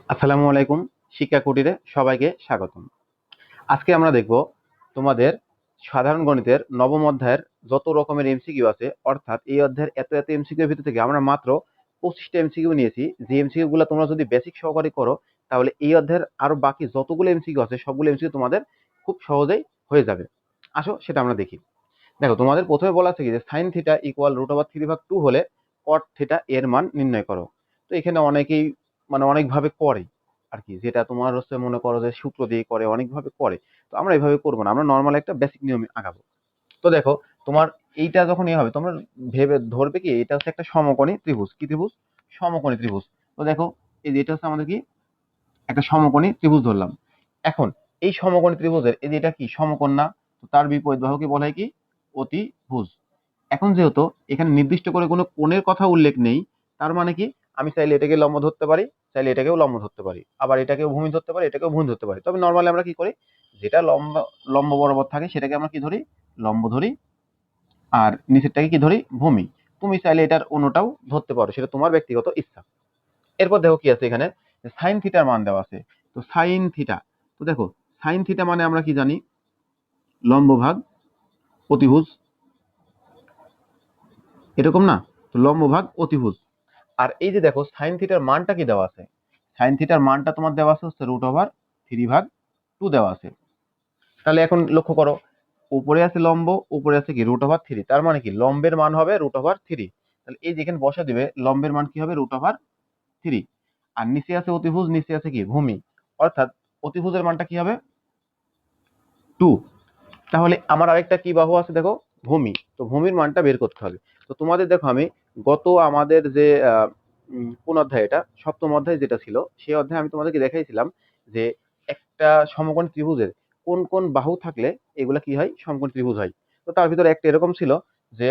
আসসালামু আলাইকুম। শিক্ষা কুটিরে সবাইকে স্বাগতম। আজকে আমরা দেখব তোমাদের সাধারণ গণিতের নবম অধ্যায়ের যত রকমের এমসিকিউ আছে, অর্থাৎ এই অধ্যায়ের এত এত এমসিকিউ এর ভিতর থেকে আমরা মাত্র 25টা এমসিকিউ নিয়েছি। যে এমসিকিউ গুলো তোমরা যদি বেসিক সহকারে করো, তাহলে এই অধ্যায়ের আরো বাকি যতগুলো এমসিকিউ আছে সবগুলো এমসিকিউ তোমাদের খুব সহজেই হয়ে যাবে। আসো সেটা আমরা দেখি। দেখো, তোমাদের প্রথমে বলা আছে কি যে সাইন থিটা ইকুয়াল √3/2 হলে কট থিটা এর মান নির্ণয় করো। তো এখানে অনেকেই অনেকভাবে করে আর কি, যেটা তোমার হচ্ছে মনে করো যে সূত্র দিয়ে করে, অনেকভাবে করে। তো আমরা এইভাবে করবো না, আমরা নর্মাল একটা বেসিক নিয়মে আগাবো। তো দেখো, তোমার এইটা যখন হবে তোমরা ভেবে ধরবে কি এটা হচ্ছে একটা সমকোণী ত্রিভুজ। কি ত্রিভুজ? সমকোণী ত্রিভুজ। তো দেখো, এই যে এটা হচ্ছে আমাদের কি একটা সমকোণী ত্রিভুজ ধরলাম। এখন এই সমকোণী ত্রিভুজের এই যে এটা কি সমকোণ না? তো তার বিপরীত বাহুকে বলা হয় কি অতিভুজ। এখন যেহেতু এখানে নির্দিষ্ট করে কোনো কোণের কথা উল্লেখ নেই, তার মানে কি আমি চাইলে এটাকে লম্ব ধরতে পারি, চাইলে এটাকেও লম্ব ধরতে পারি, আবার এটাকেও ভূমি ধরতে পারি, এটাকেও ভূমি ধরতে পারি। তবে নর্মালি আমরা কি করি, যেটা লম্ব লম্ব বরাবর থাকে সেটাকে আমরা কি ধরি, লম্ব ধরি, আর নিচেরটাকে কি ধরি, ভূমি। তুমি চাইলে এটার অন্যটাও ধরতে পারো, সেটা তোমার ব্যক্তিগত ইচ্ছা। এরপর দেখো কি আছে এখানে, সাইন থিটার মান দেওয়া আছে। তো সাইন থিটা, তো দেখো সাইন থিটা মানে আমরা কি জানি, লম্ব ভাগ অতিভুজ, এরকম না? তো লম্ব ভাগ অতিভুজ। আর এই যে দেখো সাইন থিটার মানটা কি দেওয়া আছে, সাইন থিটার মানটা তোমার দেওয়া আছে হচ্ছে √3/2 দেওয়া আছে। তাহলে এখন লক্ষ্য করো, উপরে আছে লম্ব, উপরে আছে কি √3, তার মানে কি লম্বের মান হবে √3। তাহলে এই যেখানে বসা দিবে লম্বের মান কি হবে √3। আর নিচে আছে অতিভুজ, নিচে আছে কি ভূমি, অর্থাৎ অতিভুজের মানটা কি হবে 2। তাহলে আমার আরেকটা কি বাহু আছে দেখো, ভূমি। তো ভূমির মানটা বের করতে হবে। তো তোমাদের দেখো আমি গত আমাদের যে কোন অধ্যায়, এটা সপ্তম অধ্যায় যেটা ছিল, সেই অধ্যায়ে আমি তোমাদেরকে দেখাইছিলাম যে একটা সমকোণী ত্রিভুজের কোন কোন বাহু থাকলে এগুলা কি হয়, সমকোণী ত্রিভুজ হয়। তো তার ভিতরে একটা এরকম ছিল যে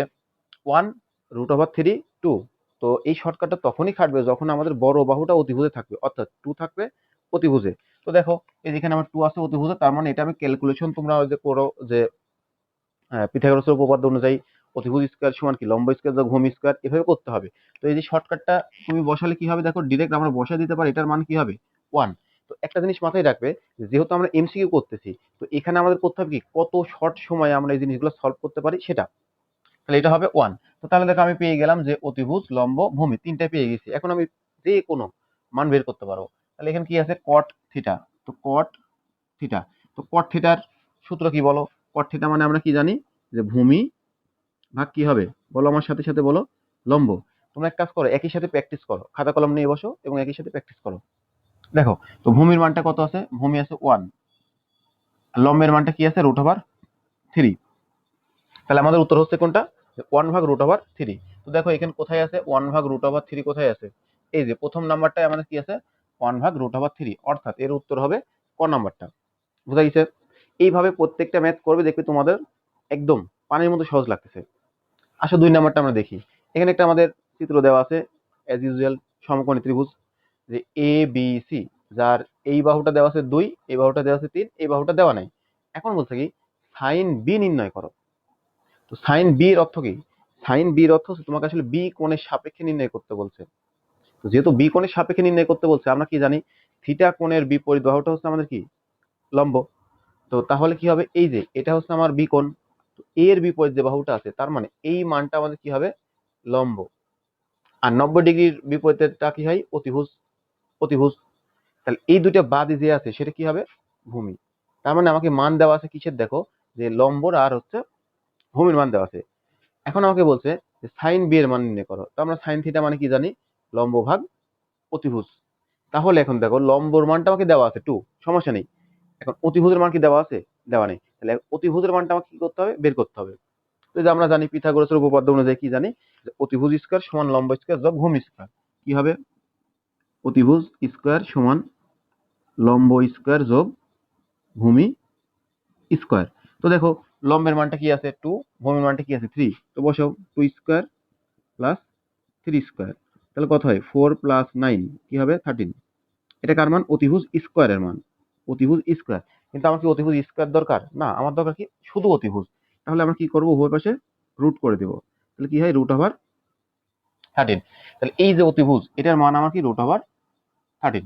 1√3/2। তো এই শর্টকাটটা তখনই খাটবে যখন আমাদের বড় বাহুটা অতিভুজে থাকবে, অর্থাৎ 2 থাকবে অতিভুজে। তো দেখো, এই যেখানে আমার 2 আছে অতিভুজে, তার মানে এটা আমি ক্যালকুলেশন তোমরা ওই যে করো যে পিথাগোরাসের উপপাদ্য অনুযায়ী অতিভুজ স্কয়ার সমান কি লম্ব স্কয়ার যোগ ভূমি স্কয়ার, এভাবে করতে হবে। তো এই যে শর্টকাটটা তুমি বসালে কি হবে, দেখো ডিরেক্ট আমরা বসায় দিতে পারি, এটার মান কি হবে 1। তো একটা জিনিস মাথায় রাখবে, যেহেতু আমরা এমসিকিউ করতেছি, তো এখানে আমাদের করতে হবে কি কত শর্ট সময়ে আমরা এই জিনিসগুলো সলভ করতে পারি সেটা। তাহলে এটা হবে 1। তো তাহলে দেখো আমি পেয়ে গেলাম যে অতিভুজ লম্ব ভূমি তিনটা পেয়ে গেছি। এখন আমি যে কোনো মান বের করতে পারবো। তাহলে এখানে কি আছে, কট থিটা। তো কট থিটা, তো কট থিটার সূত্র কি বলো? কট থিটা মানে আমরা কি জানি যে ভূমি ভাগ কি হবে, বলো আমার সাথে সাথে বলো, লম্ব। তোমরা এক কাজ করো, একই সাথে প্র্যাকটিস করো, খাতা কলম নিয়ে বসো এবং একই সাথে প্র্যাকটিস করো। দেখো, তো ভূমির মানটা কত আছে, ভূমি আছে 1, আর লম্বের মানটা কি আছে √3। তাহলে আমাদের উত্তর হচ্ছে কোনটা, 1/√3। তো দেখো এখানে কোথায় আছে 1/√3, কোথায় আছে, এই যে প্রথম নাম্বারটায় আমাদের কি আছে 1/√3, অর্থাৎ এর উত্তর হবে ক নাম্বারটা। বুঝা গেছে? এইভাবে প্রত্যেকটা ম্যাথ করবে, দেখবে তোমাদের একদম পানির মতো সহজ লাগতেছে। আসো 2 নাম্বারটা আমরা দেখি। এখানে একটা আমাদের চিত্র দেওয়া আছে, অ্যাজ ইউজুয়াল সমকোণী ত্রিভুজ, যে এ বি সি, যার এই বাহুটা দেওয়া আছে 2, এই বাহুটা দেওয়া আছে 3, এই বাহুটা দেওয়া নাই। এখন বলছে কি সাইন বি নির্ণয় করো। তো সাইন বি এর অর্থ কি, সাইন বি এর অর্থ হচ্ছে তোমাকে আসলে বি কোণের সাপেক্ষে নির্ণয় করতে বলছে। তো যেহেতু বি কোণের সাপেক্ষে নির্ণয় করতে বলছে, আমরা কি জানি থিটা কোণের বিপরীত বাহুটা হচ্ছে আমাদের কি লম্ব। তো তাহলে কি হবে, এই যে এটা হচ্ছে আমার বি কোণ, তো এর বিপরীত যে বাহুটা আছে তার মানে এই মানটা আমাদের কি হবে লম্ব। আর 90 ডিগ্রির বিপরীতটা কি হয় অতিভুজ, অতিভুজ। তাহলে এই দুইটা বাদ যে আছে সেটা কি হবে ভূমি। তার মানে আমাকে মান দেওয়া আছে কিসের, দেখো যে লম্বর আর হচ্ছে ভূমির মান দেওয়া আছে। এখন আমাকে বলছে যে সাইন বি এর মান নির্ণয় করো। তো আমরা সাইন থিটা মানে কি জানি, লম্ব ভাগ অতিভুজ। তাহলে এখন দেখো লম্বর মানটা আমাকে দেওয়া আছে 2, সমস্যা নেই। এখন অতিভুজের মান কি দেওয়া আছে, দেওয়া নেই। তাহলে অতিভুজের মানটা আমাকে কি করতে হবে, বের করতে হবে। তো যে আমরা জানি পিথাগোরাসের উপপাদ্য অনুযায়ী কি জানি, যে অতিভুজ স্কয়ার সমান লম্ব স্কয়ার যোগ ভূমি স্কয়ার। কি হবে, অতিভুজ স্কয়ার সমান লম্ব স্কয়ার যোগ ভূমি স্কয়ার। তো দেখো লম্বের মানটা কি আছে 2, ভূমির মানটা কি আছে 3। তো বসাও 2 স্কয়ার প্লাস 3 স্কয়ার, তাহলে কত হয় 4 + 9 কি হবে 13। এটা কার মান, অতিভুজ স্কয়ারের মান, অতিভুজ স্কয়ার। কিন্তু আমার কি অতিভুজ স্কয়ার দরকার না, আমার দরকার কি শুধু অতিভুজ। তাহলে আমরা কি করবো, উভয় পাশে রুট করে দেব। তাহলে কি হয় √13। তাহলে এই যে অতিভুজ এটার মান আমার কি √13।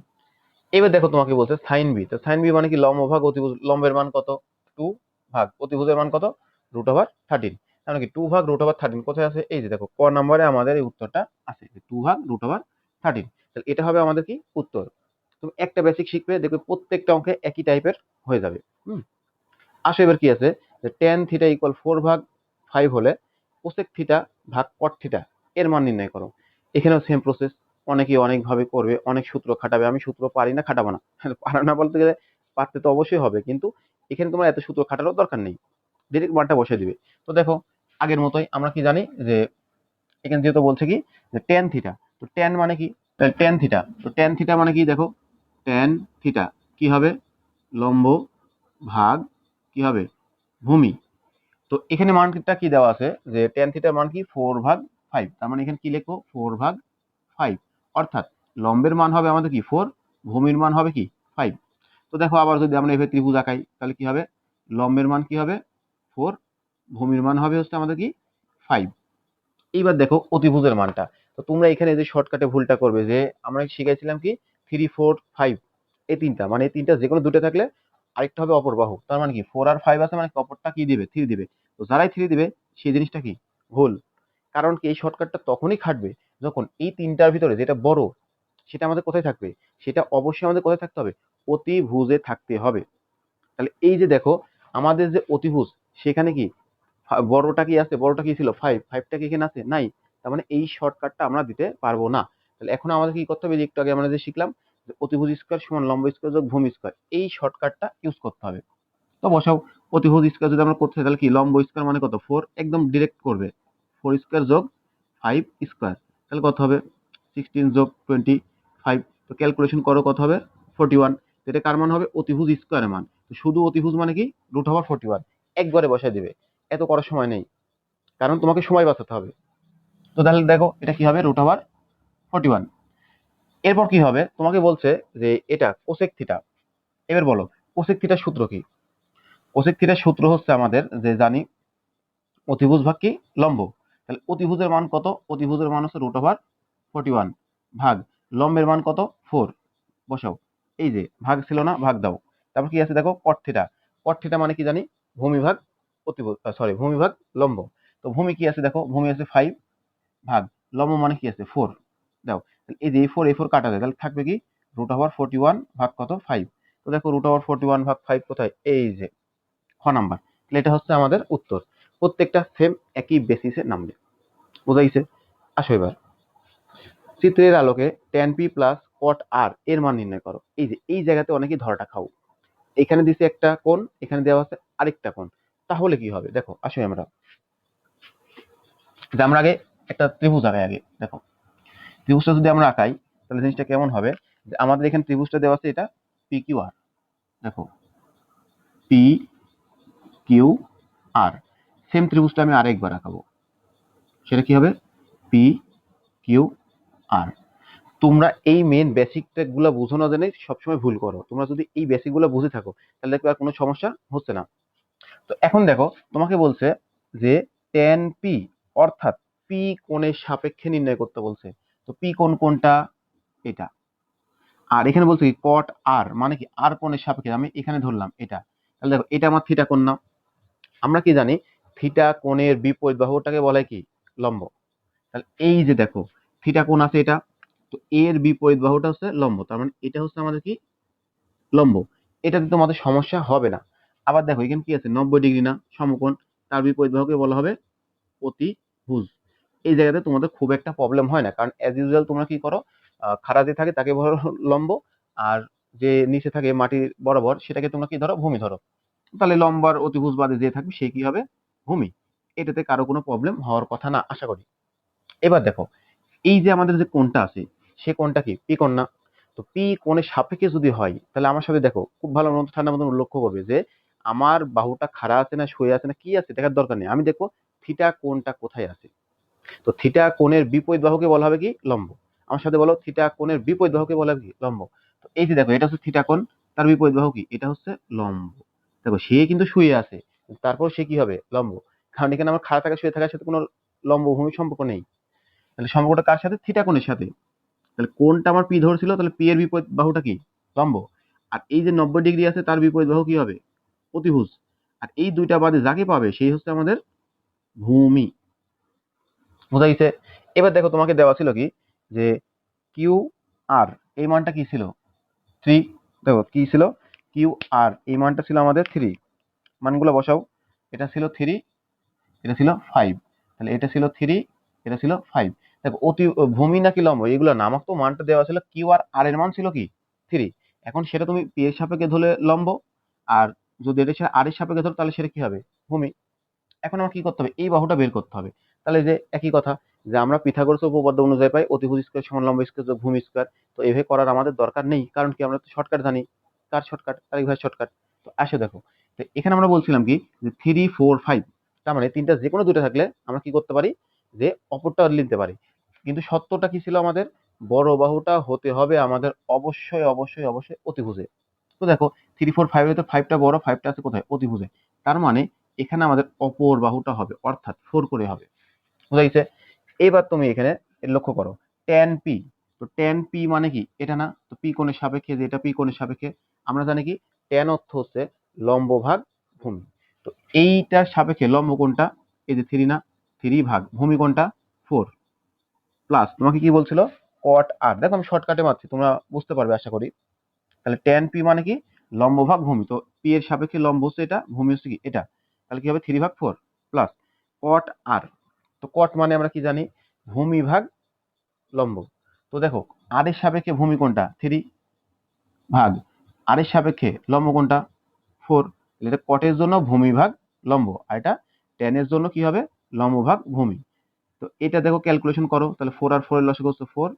এবার দেখো তোমাকে বলছে সাইন বি, তো সাইন বি মানে কি লম্ব ভাগ অতিভুজ, লম্বের মান কত 2 ভাগ অতিভুজের মান কত √13, তার মানে কি 2 ভাগ √13 কোথায় আছে, এই যে দেখো ক নম্বরে আমাদের এই উত্তরটা আছে 2 ভাগ √13। তাহলে এটা হবে আমাদের কি উত্তর। তুমি একটা বেসিক শিখবে, দেখবে প্রত্যেকটা অঙ্কে একই টাইপের হয়ে যাবে। হুম। আসো এবার কি আছে, যে টেন থিটা ইকুয়াল 4/5 হলে কোসেক থিটা ভাগ কট থিটা এর মান নির্ণয় করো। এখানেও সেম প্রসেস, অনেকেই অনেকভাবে করবে, অনেক সূত্র খাটাবে, আমি সূত্র পারি না, খাটাবো না। পারা না বলতে গেলে পারতে তো অবশ্যই হবে, কিন্তু এখানে তোমার এত সূত্র খাটানোর দরকার নেই, ডিরেক্ট মানটা বসে দিবে। তো দেখো আগের মতোই আমরা কি জানি যে এখানে যেহেতু বলছে কি যে টেন থিটা, তো টেন মানে কি, টেন থিটা, তো টেন থিটা মানে কি দেখো, টেন থিটা কি হবে লম্ব ভাগ কি হবে ভূমি। তো এখানে মানটা কি দেওয়া আছে যে টেন থিটার মান কি 4/5, তার মানে এখানে কি লিখবো 4/5, অর্থাৎ লম্বের মান হবে আমাদের কি 4, ভূমির মান হবে কি 5। তো দেখো আবার যদি আমরা এভাবে ত্রিভুজ আঁকাই তাহলে কি হবে, লম্বের মান কি হবে 4, ভূমির মান হবে হচ্ছে আমাদের কি 5। এইবার দেখো অতিভুজের মানটা, তো তোমরা এখানে যে শর্টকাটে ভুলটা করবে যে আমরা শিখাইছিলাম কি 3, 4, 5 এই তিনটা, মানে এই তিনটা যে কোনো দুটো থাকলে আরেকটা হবে অপর বাহু, তার মানে কি 4 আর 5 আছে মানে অপরটা কি দিবে 3 দিবে। তো যারাই 3 দিবে সেই জিনিসটা কি ভুল, কারণ কি এই শর্টকাটটা তখনই খাটবে যখন এই তিনটার ভিতরে যেটা বড় সেটা আমাদের কোথায় থাকবে, সেটা অবশ্যই আমাদের কোথায় থাকতে হবে, অতিভুজে থাকতে হবে। তাহলে এই যে দেখো আমাদের যে অতিভুজ সেখানে কি বড়টা কি আছে, বড়টা কি ছিল 5, 5টা কি এখানে আছে নাই, তার মানে এই শর্টকাটটা আমরা দিতে পারবো না। তাহলে এখন আমাদের কি করতে হবে, যে একটু আগে আমরা যে শিখলাম যে অতিভুজ স্কয়ার সমান লম্ব স্কয়ার যোগ ভূমি স্কয়ার, এই শর্টকাটটা ইউজ করতে হবে। তো বসাও অতিভুজ স্কয়ার যদি আমরা করতে চাই তাহলে কি লম্ব স্কয়ার মানে কত 4, একদম ডিরেক্ট করবে 4 স্কয়ার যোগ 5 স্কয়ার, তাহলে কত হবে 16 যোগ 25, তো ক্যালকুলেশন করো কত হবে 41। তো এটা কার মান হবে, অতিভুজ স্কয়ারের মান। তো শুধু অতিভুজ মানে কি √41 একবারে বসায় দিবে, এত করার সময় নেই, কারণ তোমাকে সময় বাঁচাতে হবে। তো তাহলে দেখো এটা কি হবে √41। এরপর কি হবে, তোমাকে বলছে যে এটা কোসেক থিটা। এবার বলো কোসেক থিটার সূত্র কি। কোসেক থিটার সূত্র হচ্ছে আমাদের যে জানি অতিভুজ ভাগ কি লম্ব, তাহলে অতিভুজের মান কত, অতিভুজের মান হচ্ছে √41 ভাগ লম্বের মান কত 4, বসাও, এই যে ভাগ ছিল না ভাগ দাও। তারপর কি আছে দেখো কট থিটা, কট থিটা মানে কি জানি ভূমি ভাগ অতিভুজ, সরি ভূমি ভাগ লম্ব। তো ভূমি কি আছে দেখো, ভূমি আছে 5 ভাগ লম্ব মানে কি আছে 4, দাও। তাহলে এই যে এই 4 কাটা যায়, তাহলে থাকবে কি √41 ভাগ কত 5। তো দেখো √41 ভাগ 5 কোথায়, এই যে খ নাম্বার। তাহলে এটা হচ্ছে আমাদের উত্তর, প্রত্যেকটা সেম একই বেসিসে নামবে। বুঝাইছে। আসো এবার চিত্রের আলোকে tan p plus cot r এর মান নির্ণয় করো। এই যে এই জায়গাতে অনেকেই ধরাটা খাও, এখানে দিছে একটা কোণ, এখানে দেওয়া আছে আরেকটা কোণ, তাহলে কি হবে দেখো আসো আমরা, যে আমরা আগে একটা ত্রিভুজ আঁকাই আগে দেখো, ত্রিভুজটা যদি আমরা আঁকাই তাহলে জিনিসটা কেমন হবে, যে আমাদের এখানে ত্রিভুজটা দেওয়া আছে এটা পি কিউ আর, দেখো পি কিউ আর, সেম ত্রিভুজটা আমি আরেকবার আঁকাবো, সেটা কি হবে পি কিউ আর। তোমরা এই মেন বেসিক গুলো বুঝো না জেনে সবসময় ভুল করো, তোমরা যদি এই বেসিক গুলো বুঝে থাকো তাহলে দেখবে আর কোনো সমস্যা হচ্ছে না। তো এখন দেখো তোমাকে বলছে যে tan পি অর্থাৎ পি কোণের সাপেক্ষে নির্ণয় করতে বলছে। তো পি কোণ কোনটা, এটা। আর এখানে বলছে কি কট আর মানে কি আর কোণের সাপেক্ষে, আমি এখানে ধরলাম এটা, তাহলে দেখো এটা আমার থিটা কোণ না, আমরা কি জানি থিটা কোণের বিপরীত বাহুটাকে বলা হয় কি লম্ব। তাহলে এই যে দেখো থিটা কোণ আছে এটা, তো এর বিপরীত বাহুটা হচ্ছে লম্ব, তার মানে এটা হচ্ছে আমাদের কি লম্ব, এটাতে তোমাদের সমস্যা হবে না। আবার দেখো এখানে কি আছে 90 ডিগ্রি না সমকোণ, তার বিপরীত বাহুকে বলা হবে অতিভুজ। এই জায়গাতে তোমাদের খুব একটা প্রবলেম হয় না, কারণ অ্যাজ ইউজুয়াল তোমরা কি করো, খাড়া যে থাকে তাকে ধরো লম্ব, আর যে নিচে থাকে মাটির বরাবর সেটাকে তোমরা কি ধরো ভূমি ধরো, তাহলে লম্বার অতিভুজ বাদে যে থাকবে সে কি হবে ভূমি। এটাতে কারো কোনো প্রবলেম হওয়ার কথা না আশা করি। এবার দেখো এই যে আমাদের যে কোণটা আছে সে কোণটা কি পি কোণ না, তো পি কোণের সাপেক্ষে যদি হয় তাহলে আমার সাথে দেখো খুব ভালো মতো ঠান্ডা মতন লক্ষ্য করবে যে আমার বাহুটা খাড়া আছে না শুয়ে আছে না কি আছে দেখার দরকার নেই, আমি দেখো থিটা কোণটা কোথায় আছে। তো থিটা কোণের বিপরীত বাহুকে বলা হবে কি লম্ব। আমার সাথে বলো থিটা কোণের বিপরীত বাহুকে বলা হবে কি লম্ব। তো এই যে দেখো এটা হচ্ছে থিটা কোণ, তার বিপরীত বাহু কি এটা হচ্ছে লম্ব। দেখো সে কিন্তু শুয়ে আছে, তারপর সে কি হবে লম্ব, কারণ এখানে আমার খাড়া থাকা শুয়ে থাকার সাথে কোনো লম্ব ভূমি সম্পর্ক নেই। তাহলে সম্পর্কটা কার সাথে, থিটা কোণের সাথে। তাহলে কোণটা আমার পি ধরছিল, তাহলে পি এর বিপরীত বাহুটা কি লম্ব। আর এই যে 90 ডিগ্রি আছে তার বিপরীত বাহু কি হবে? অতিভুজ। আর এই দুইটা বাদে যাকে পাবে সেই হচ্ছে আমাদের ভূমি। বোঝা গেছে? এবার দেখো তোমাকে দেওয়া ছিল কি যে কিউ আর এই মানটা কি ছিল? 3। দেখো কি ছিল? কিউ আর এই মানটা ছিল আমাদের 3। মানগুলো বসাও। এটা ছিল 3, এটা ছিল 5। তাহলে এটা ছিল 3, এটা ছিল 5। দেখো ভূমি নাকি লম্ব এগুলো না, আমাকে তো মানটা দেওয়া ছিল কিউ আর আর এর মান ছিল কি 3। এখন সেটা তুমি পি এর সাপেক্ষে ধরলে লম্ব, আর যদি এটা আর এর সাপেক্ষে ধরো তাহলে সেটা কি হবে? ভূমি। এখন আমার কি করতে হবে? এই বাহুটা বের করতে হবে। তাহলে যে একই কথা, যে আমরা পিথাগোরাস উপপাদ্য অনুযায়ী পাই অতিভুজ স্কয়ার সমান লম্ব স্কয়ার যোগ ভূমি স্কয়ার। তো এভাবে করার আমাদের দরকার নেই, কারণ কি আমরা তো শর্টকাট জানি। কার শর্টকাট? তার ভাই শর্টকাট। তো আসো দেখো, তো এখানে আমরা বলছিলাম কি যে 3 4 5, তার মানে তিনটা যে কোনো দুটো থাকলে আমরা কি করতে পারি? যে অপরটা নিতে পারি। কিন্তু সত্যটা কি ছিল আমাদের? বড় বাহুটা হতে হবে আমাদের অবশ্যই অবশ্যই অবশ্যই অতিভুজে। তো দেখো 3 4 5 এর তো 5টা বড়, 5টা আছে কোথায়? অতিভুজে। তার মানে এখানে আমাদের অপর বাহুটা হবে, অর্থাৎ 4 করে হবে। বুঝা গেছে? এবার তুমি এখানে লক্ষ্য করো tan পি। তো tan পি মানে কি? এটা না? তো পি কোণের সাপেক্ষে, যে এটা পি কোণের সাপেক্ষে আমরা জানি কি tan অর্থ হচ্ছে লম্ব ভাগ ভূমি। তো এইটার সাপেক্ষে লম্ব কোনটা? এই যে 3 না? 3 ভাগ ভূমি কোনটা? 4। প্লাস তোমাকে কি বলছিল? cot আর। দেখো আমি শর্টকাটে মারছি, তোমরা বুঝতে পারবে আশা করি। তাহলে tan পি মানে কি? লম্ব ভাগ ভূমি। তো পি এর সাপেক্ষে লম্ব হচ্ছে এটা, ভূমি হচ্ছে কি এটা। তাহলে কি হবে? 3/4 প্লাস cot আর। তো cot মানে আমরা কি জানি? ভূমি ভাগ লম্ব। তো দেখো আর এর সাপেক্ষে ভূমি কোনটা? 3 ভাগ আর এর সাপেক্ষে লম্ব কোনটা? 4। এটা cot এর জন্য ভূমি ভাগ লম্ব, আর এটা tan এর জন্য কি হবে? লম্ব ভাগ ভূমি। তো এটা দেখো ক্যালকুলেশন করো, তাহলে 4 আর 4 এর লসাগু হচ্ছে 4,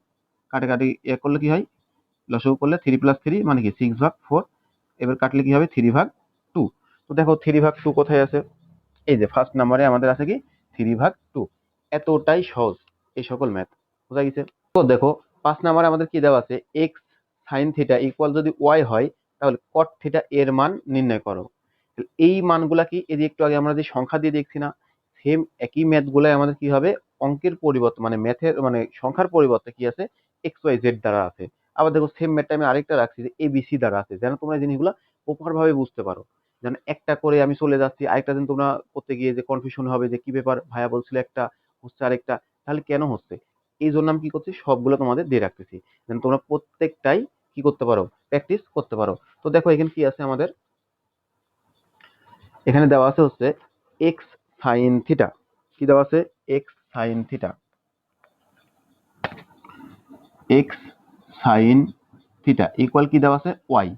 কাটাকাটি এ করলে কি হয়? লসাগু করলে 3 + 3 মানে কি 6/4। এবার কাটলে কি হবে? 3/2। তো দেখো 3/2 কোথায় আছে? এই যে ফার্স্ট নাম্বারে আমাদের আছে কি 3/2। এতটাই সহজ এই সকল ম্যাথ। বোঝা গেছে? তো দেখো 5 নাম্বারে আমাদের কি দেওয়া আছে? এক্স সাইন থিটা ইকুয়াল যদি ওয়াই হয় তাহলে কট থিটা এর মান নির্ণয় করো। এই মানগুলা কি? এই যে একটু আগে আমরা যে সংখ্যা দিয়ে দেখছি না, সেম একই ম্যাথ গুলাই আমাদের কি হবে? অঙ্কের পরিবর্তে মানে ম্যাথের মানে সংখ্যার পরিবর্তে কি আছে? এক্স ওয়াই জেড দ্বারা আছে। আবার দেখো সেম ম্যাথটা আমি আরেকটা রাখছি যে এবিসি দ্বারা আছে, যেন তোমরা এই জিনিসগুলো প্রপার ভাবে বুঝতে পারো। যেন একটা করে আমি চলে যাচ্ছি, আরেকটা দিন তোমরা করতে গিয়ে যে কনফিউশন হবে যে কি ব্যাপার, ভাইয়া বলছিল একটা হচ্ছে আরেকটা, তাহলে কেন হচ্ছে? এই জন্য আমি কি করছি? সবগুলো তোমাদের দিয়ে রাখতেছি, যেন তোমরা প্রত্যেকটাই কি করতে পারো? প্র্যাকটিস করতে পারো। তো দেখো এখানে কি আছে আমাদের? এখানে দেওয়া আছে হচ্ছে এক্স সাইন থিটা। কি দেওয়া আছে? X sine theta. X sine theta equal কি দেওয়া আছে? ওয়াই।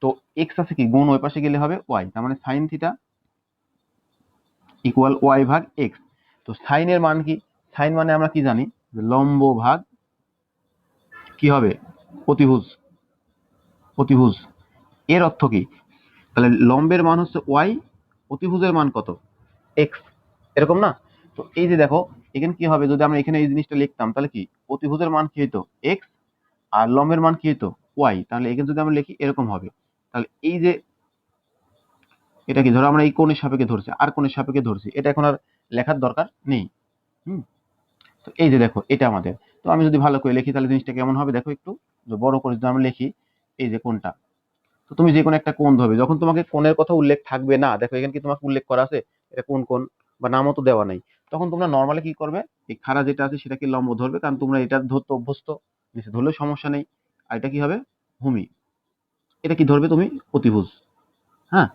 তো এক্স আছে কি গুণ, ওই পাশে গেলে হবে ওয়াই, তার মানে সাইন থিটা ইকুয়াল ওয়াই ভাগ এক্স। তো সাইনের মান কি? সাইন মানে আমরা কি জানি? যে লম্ব ভাগ কি হবে? অতিভুজ। অতিভুজ এর অর্থ কি? তাহলে লম্বের মান হচ্ছে ওয়াই, অতিভুজের মান কত? এক্স। এরকম না? তো এই যে দেখো এখানে কি হবে? যদি আমরা এখানে এই জিনিসটা লিখতাম তাহলে কি অতিভুজের মান কি হইতো? এক্স, আর লম্বের মান কি হইতো? ওয়াই। তাহলে এখানে যদি আমরা লিখি এরকম হবে। তাহলে এই যে এটা কি, ধরো আমরা এই কোণের সাপেক্ষে ধরছি আর কোণের সাপেক্ষে ধরছি, এটা এখন আর লেখার দরকার নেই। হুম। তো এই যে দেখো এটা আমাদের, তো আমি যদি ভালো করে লিখি তাহলে জিনিসটা কেমন হবে দেখো একটু। যে বড় করে যদি আমরা লিখি এই যে কোণটা, তো তুমি যে কোনো একটা কোণ ধরবে, যখন তোমাকে কোণের কথা উল্লেখ থাকবে না, দেখো এখানে কি তোমাকে উল্লেখ করা আছে এটা কোন কোণ, বা নামও তো দেওয়া নাই, তখন তোমরা নর্মালি কি করবে? এই খাড়া যেটা আছে সেটাকে লম্ব ধরবে, কারণ তোমরা এটা ধরতে অভ্যস্ত, নিচে ধরলেও সমস্যা নেই। আর এটা কি হবে? ভূমি। এটা কি ধরবে তুমি? অতিভুজ। হ্যাঁ।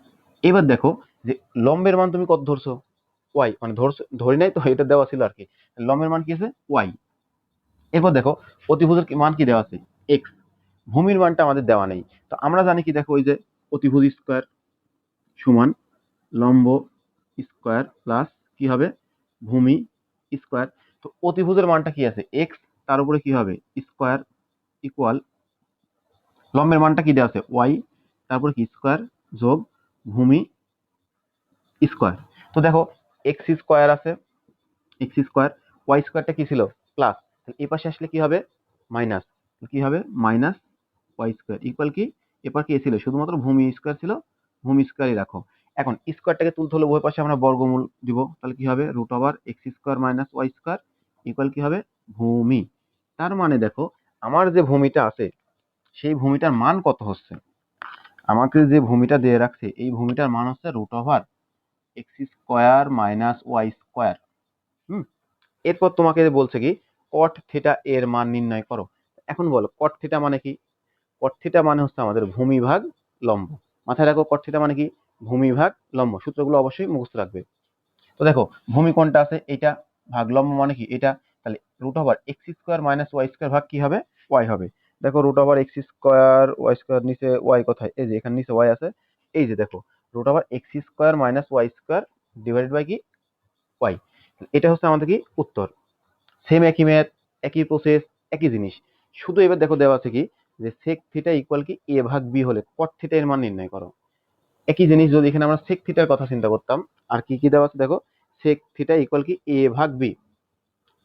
এবার দেখো যে লম্বের মান তুমি কত ধরছো? ওয়াই, মানে ধরছো ধরি নাই তো, এটা দেওয়া ছিল আর কি। লম্বের মান কি আছে? ওয়াই। এরপর দেখো অতিভুজের মান কি দেওয়া আছে? এক্স। ভূমির মানটা আমাদের দেওয়া নেই। তো আমরা জানি কি? দেখো ওই যে অতিভুজ স্কয়ার সমান লম্ব স্কয়ার প্লাস কি হবে? ভূমি স্কয়ার। তো অতিভুজের মানটা কি আছে? এক্স, তার উপরে কি হবে? স্কয়ার ইকুয়াল লম্বের মানটা কি দেওয়া আছে? ওয়াই, তারপরে কি স্কয়ার যোগ ভূমি স্কয়ার। তো দেখো এক্স স্কয়ার আছে, এক্স স্কয়ার, ওয়াই স্কয়ারটা কি ছিল? প্লাস। এই পাশে আসলে কি হবে? মাইনাস। কি হবে? মাইনাস ওয়াই স্কয়ার ইকুয়াল কি? এরপর কি ছিল? শুধুমাত্র ভূমি স্কয়ার ছিল, ভূমি স্কয়ারই রাখো। এখন স্কয়ারটাকে তুলতে হলে উভয় পাশে আমরা বর্গমূল দিব, তাহলে কি হবে? Root over X square minus Y square equal কি হবে? ভূমি। তার মানে দেখো আমার যে ভূমিটা আছে সেই ভূমিটার মান কত হচ্ছে, আমাকে যে ভূমিটা দিয়ে রাখছে এই ভূমিটার মান হচ্ছে √(x² - y²). এরপর তোমাকে বলছে কি cot থিটা এর মান নির্ণয় করো। এখন বলো cot থিটা মানে কি? cot থিটা মানে হচ্ছে আমাদের ভূমি ভাগ লম্ব। মাথায় রাখো cot থিটা মানে কি? ভূমি ভাগ লম্ব। সূত্রগুলো অবশ্যই মুখস্থ রাখবে। তো দেখো ভূমি কোনটা আছে, এটা, ভাগ লম্ব মানে কি এটা, তাহলে √(x² - y² ভাগ কি হবে? y হবে। দেখো √(x², নিচে y কোথায়? এই যে এখানে নিচে y আছে। এই যে দেখো √(x² - y² ডিভাইডেড বাই কি y। এটা হচ্ছে আমাদের কি উত্তর। সেম একই ম্যাথ, একই প্রসেস, একই জিনিস। শুধু এবার দেখো দেওয়া আছে কি যে sec থিটা ইকুয়াল কি a ভাগ b হলে cot থিটা এর মান নির্ণয় করো। একই জিনিস যদি এখানে আমরা sec থিটার কথা চিন্তা করতাম, আর কি কি দেওয়া আছে দেখো, sec থিটা ইকুয়াল কি a ভাগ b,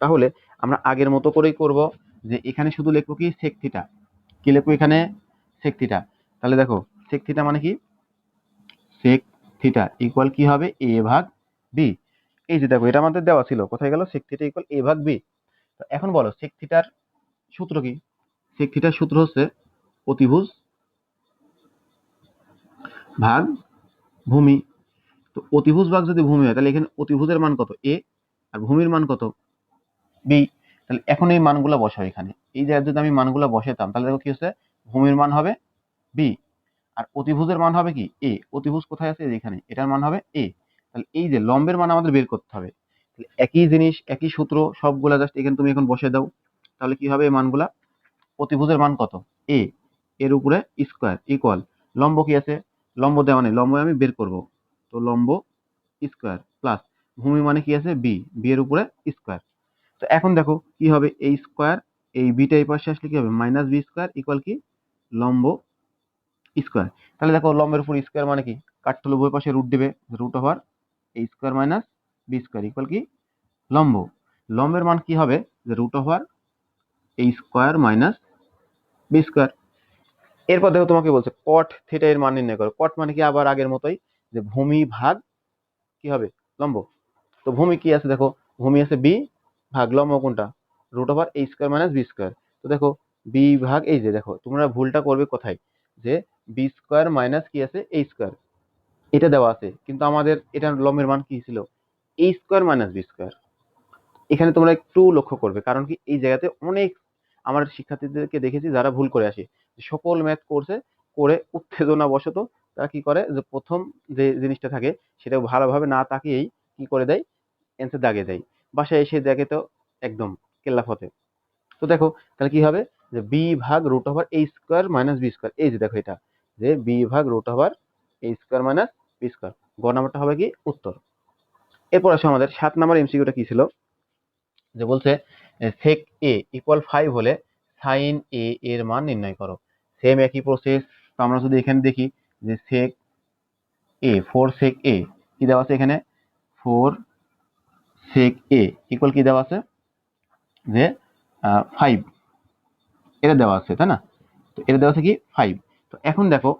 তাহলে আমরা আগের মতো করেই করব, যে এখানে শুধু লিখবো কি sec থিটা, কি লিখবো এখানে sec থিটা। তাহলে দেখো sec থিটা মানে কি, sec থিটা ইকুয়াল কি হবে a ভাগ b। এই যে দেখো এটা আমাদের দেওয়া ছিল, কোথায় গেল, sec থিটা ইকুয়াল a ভাগ b। তো এখন বলো sec থিটার সূত্র কি? sec থিটার সূত্র হচ্ছে অতিভুজ ভাগ ভূমি। তো অতিভুজ ভাগ যদি ভূমি হয় তাহলে এখানে অতিভুজের মান কত a, আর ভূমির মান কত b। তাহলে এখন এই মানগুলো বসাও এখানে, এই যে যদি আমি মানগুলো বসাতাম তাহলে দেখো কি হচ্ছে, ভূমির মান হবে b, আর অতিভুজের মান হবে কি a। অতিভুজ কোথায় আছে, এখানে, এটার মান হবে a। তাহলে এই যে লম্বের মান আমাদের বের করতে হবে। তাহলে একই জিনিস একই সূত্র সবগুলা জাস্ট এখানে তুমি এখন বসে দাও। তাহলে কি হবে এই মানগুলা, অতিভুজের মান কত a, এর উপরে স্কোয়ার ইকুয়াল লম্ব কি আছে, লম্ব দেওয়া নেই, লম্ব আমি বের করব, তো লম্ব স্কোয়ার প্লাস ভূমি মানে কি আছে বি, বি এর উপরে স্কোয়ার। তো এখন দেখো কি হবে, এই স্কোয়ার এই বিটা এই পাশে আসলে কি হবে, -b² ইকুয়াল কি লম্ব স্কোয়ার। তাহলে দেখো লম্বের উপর স্কোয়ার মানে কি, কাটতে উভয় পাশে রুট দিবে, √(a² - b² ইকুয়াল কি লম্ব। লম্বের মান কি হবে, যে √(a² - b²। এরপর দেখো তোমাকে বলছে cot থিটা এর মান নির্ণয় করো। cot মানে কি আবার আগের মতোই, যে ভূমি ভাগ কি হবে লম্ব। তো ভূমি কি আছে দেখো, ভূমি আছে b ভাগ লম্ব কোনটা, √(a² - b²। তো দেখো b ভাগ, এই যে দেখো তোমরা ভুলটা করবে কোথায়, যে b² মাইনাস কি আছে a², এটা দেওয়া আছে কিন্তু আমাদের এটা লম্বের মান কি ছিল, a² - b²। এখানে তোমরা একটু লক্ষ্য করবে, কারণ কি এই জায়গাতে অনেক আমার শিক্ষার্থীদেরকে দেখেছি যারা ভুল করে আসে, সকল ম্যাথ কোর্সে করে উত্তেজনা বশত তারা কি করে, যে প্রথম যে জিনিসটা থাকে সেটা ভালোভাবে না তাকিয়েই কি করে দেয়, অ্যান্সার দাগে দেয়, বাসায় এসে দেখে তো একদম কেল্লাফতে। তো দেখো তাহলে কি হবে, যে বি ভাগ √(a² - b²। এই যে দেখো এটা, যে বি ভাগ √(a² - b²। গ নাম্বারটা হবে কি উত্তর। এরপর আসো আমাদের 7 নাম্বার এমসিকিউটা কি ছিল, যে বলছে sec a ইকুয়াল 5 হলে sin a এর মান নির্ণয় করো। সেম একই প্রসেস। তো আমরা যদি এখানে দেখি যে sec a 4 sec a কি দেওয়া আছে এখানে, 4 sec a ইকুয়াল কি দেওয়া আছে, যে 5 এটা দেওয়া আছে তাই না। তো এটা দেওয়া আছে কি 5। তো এখন দেখো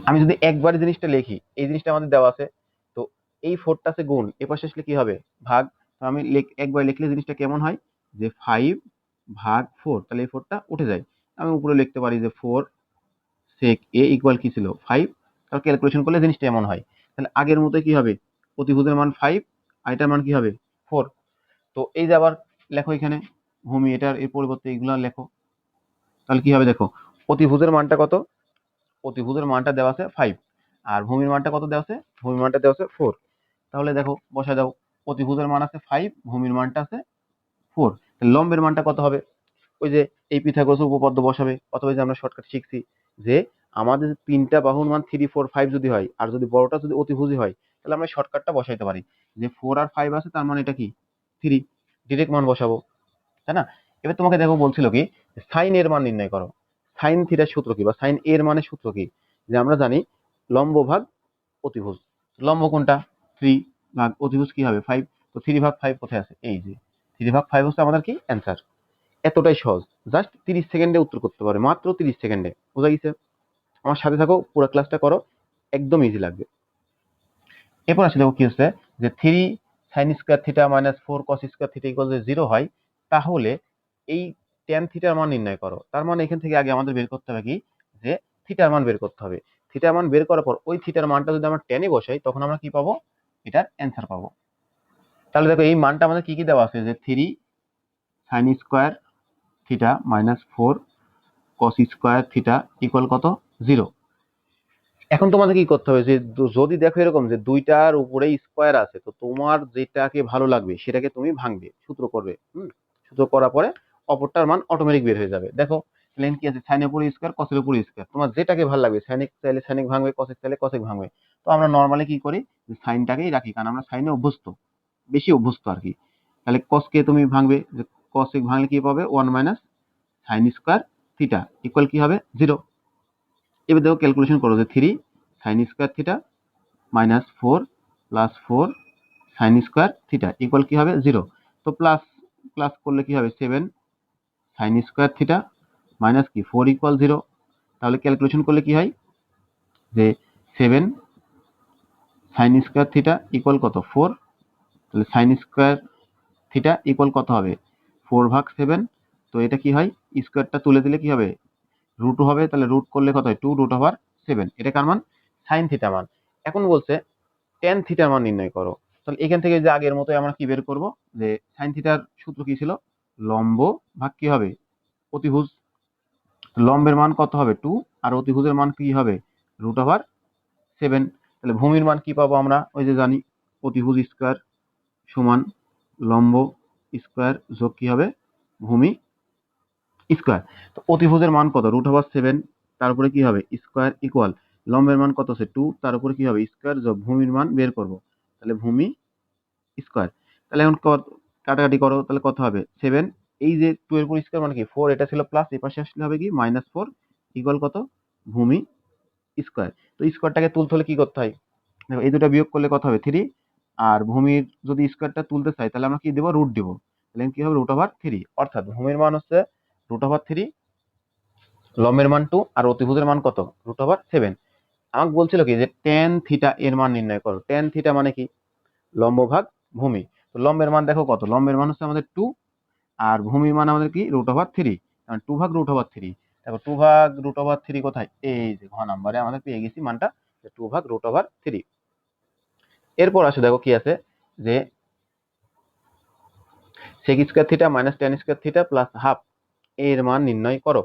আমি যদি একবার জিনিসটা লিখি, এই জিনিসটা আমাদের দেওয়া আছে, তো এই 4টা আছে গুণ, এ পাশে আসলে কি হবে ভাগ। তো আমি একবার লিখলে জিনিসটা কেমন হয়, যে 5 ভাগ 4, তাহলে এই 4টা উঠে যায়। আমি উপরে লিখতে পারি যে 4 sec a ইকুয়াল কি ছিল 5। তাহলে ক্যালকুলেশন করলে জিনিসটা এমন হয়। তাহলে আগের মতো কি হবে, অতিভুজের মান 5 আর এটার মান কি হবে 4। তো এই যে আবার লেখো এখানে ভূমি, এটার এর পরিবর্তে এগুলো লেখো। তাহলে কি হবে দেখো, অতিভুজের মানটা কত, অতিভুজের মানটা দেওয়া আছে 5, আর ভূমির মানটা কত দেওয়া আছে, ভূমির মানটা দেওয়া আছে 4। তাহলে দেখো বসা দাও, অতিভুজের মান আছে 5, ভূমির মানটা আছে 4, লম্বের মানটা কত হবে, ওই যে এই পিথাগোরাসের উপপাদ্য বসাবে, অথবা যে আমরা শর্টকাট শিখছি, যে আমাদের তিনটা বাহুর মান 3 4 5 যদি হয়, আর যদি বড়টা যদি অতিভুজই হয়, তাহলে আমরা শর্টকাটটা বসাইতে পারি, যে 4 আর 5 আছে তার মানে এটা কি 3, ডিরেক্ট মান বসাবো, তাই না। এবার তোমাকে দেখো বলছিল কি সাইন এর মান নির্ণয় করো। সাইন থিটার সূত্র কি, বা সাইন এর মানের সূত্র কি, যে আমরা জানি লম্ব ভাগ অতিভুজ, লম্ব কোনটা 3 ভাগ অতিভুজ কি হবে 5। তো 3 ভাগ 5 কোথায় আছে, এই যে 3 ভাগ 5 হচ্ছে আমাদের কি অ্যান্সার। এতটাই সহজ, জাস্ট 30 সেকেন্ডে উত্তর করতে পারে, মাত্র 30 সেকেন্ডে, বোঝা গেছে। আমার সাথে থাকো, পুরো ক্লাসটা করো, একদম ইজি লাগবে। এরপর আসলে দেখো কি হচ্ছে, যে 3 sin² θ - 4 cos² θ = 0 হয়, তাহলে এই ট্যান থিটার মান নির্ণয় করো। তার মানে এখান থেকে আগে আমাদের বের করতে হবে কি, যে থিটার মান বের করতে হবে। থিটার মান বের করার পর ওই থিটার মানটা যদি আমরা ট্যানে বসাই তখন আমরা কি পাবো, এটার অ্যান্সার পাবো। তাহলে দেখো এই মানটা আমাদের কি কি দেওয়া আছে, যে 3 sign square theta minus 4 cos square theta equal কত, 0। এখন তোমাদের কি করতে হবে, যে যদি দেখো এরকম যে দুইটার উপরে স্কোয়ার আছে, তো তোমার যেটাকে ভালো লাগবে সেটাকে তুমি ভাঙবে, সূত্র করবে। সূত্র করার পরে অপরটার মান অটোমেটিক বের হয়ে যাবে। দেখো প্লেন কি আছে, সাইনের উপর স্কোয়ার কসের উপর স্কোয়ার, তোমার যেটাকে ভালো লাগবে, সাইনিক চাইলে সাইনিক ভাঙবে, কসেক চাইলে কসেক ভাঙবে। তো আমরা নর্মালি কি করি, সাইনটাকেই রাখি, কারণ আমরা সাইনে অভ্যস্ত, বেশি অভ্যস্ত আর কি। তাহলে কসকে তুমি ভাঙবে, যে কসেক ভাঙলে কি পাবে, 1 minus sine square theta equal কি হবে, 0। এবার দেখো ক্যালকুলেশন করো, যে 3 sign square theta minus 4 plus 4 sign square theta equal কি হবে, 0। তো প্লাস প্লাস করলে কি হবে, 7 সাইন স্কোয়ার থিটা মাইনাস কি 4 ইকুয়াল 0। তাহলে ক্যালকুলেশন করলে কি হয়, যে 7 সাইন স্কোয়ার থিটা ইকুয়াল কত, 4। তাহলে সাইন স্কোয়ার থিটা ইকুয়াল কত হবে, 4/7। তো এটা কি হয়, স্কোয়ারটা তুলে দিলে কি হবে, রুট হবে। তাহলে রুট করলে কত হয়, 2√7। এটা কার মান, সাইন থিটা মান। এখন বলছে ট্যান থিটার মান নির্ণয় করো। তাহলে এখান থেকে যে আগের মতোই আমরা কি বের করব, যে সাইন থিটার সূত্র কি ছিল, লম্ব ভাগ কি হবে, অতিভুজ। লম্বের মান কত হবে, 2, আর অতিভুজের মান কি হবে, √7। তাহলে ভূমির মান কি পাবো আমরা, ওই যে জানি, অতিভুজ স্কোয়ার সমান লম্ব স্কোয়ার যোগ কি হবে, ভূমি স্কোয়ার। তো অতিভুজের মান কত, √7, তার উপরে কি হবে স্কোয়ার ইকুয়াল লম্বের মান কত আছে 2, তার উপরে কি হবে স্কোয়ার যোগ ভূমির মান বের করব। তাহলে ভূমি স্কোয়ার। তাহলে এখন কাটাকাটি করো, তাহলে কত হবে 7, এই যে 2 এর উপর স্কোয়ার মানে কি 4, এটা ছিল প্লাস, এই পাশে আসলে হবে কি -4 ইকুয়াল কত, ভূমি স্কোয়ার। তো স্কোয়ারটাকে তুলতে হলে কি করতে হয়, দেখো এই দুটো বিয়োগ করলে কত হবে 3, আর ভূমির যদি স্কোয়ারটা তুলতে চাই তাহলে আমরা কি দেবো, রুট দিব। তাহলে কি হবে, √3। অর্থাৎ ভূমির মান হচ্ছে √3, লম্বের মান 2, আর অতিভুজের মান কত, √7। আমাকে বলছিল কি, যে ট্যান থিটা এর মান নির্ণয় করো। ট্যান থিটা মানে কি, লম্ব ভাগ ভূমি। তো লম্বের মান দেখো কত, লম্বের মান হচ্ছে আমাদের 2, আর ভূমির মান আমাদের কি, √3, কারণ 2/√3। দেখো 2/√3 কোথায়, এই যে ঘ নাম্বারে আমাদের পেয়ে গেছি মানটা, 2/√3। এরপর আসে দেখো কি আছে, যে sec square theta minus tan square theta plus half এর মান নির্ণয় করো।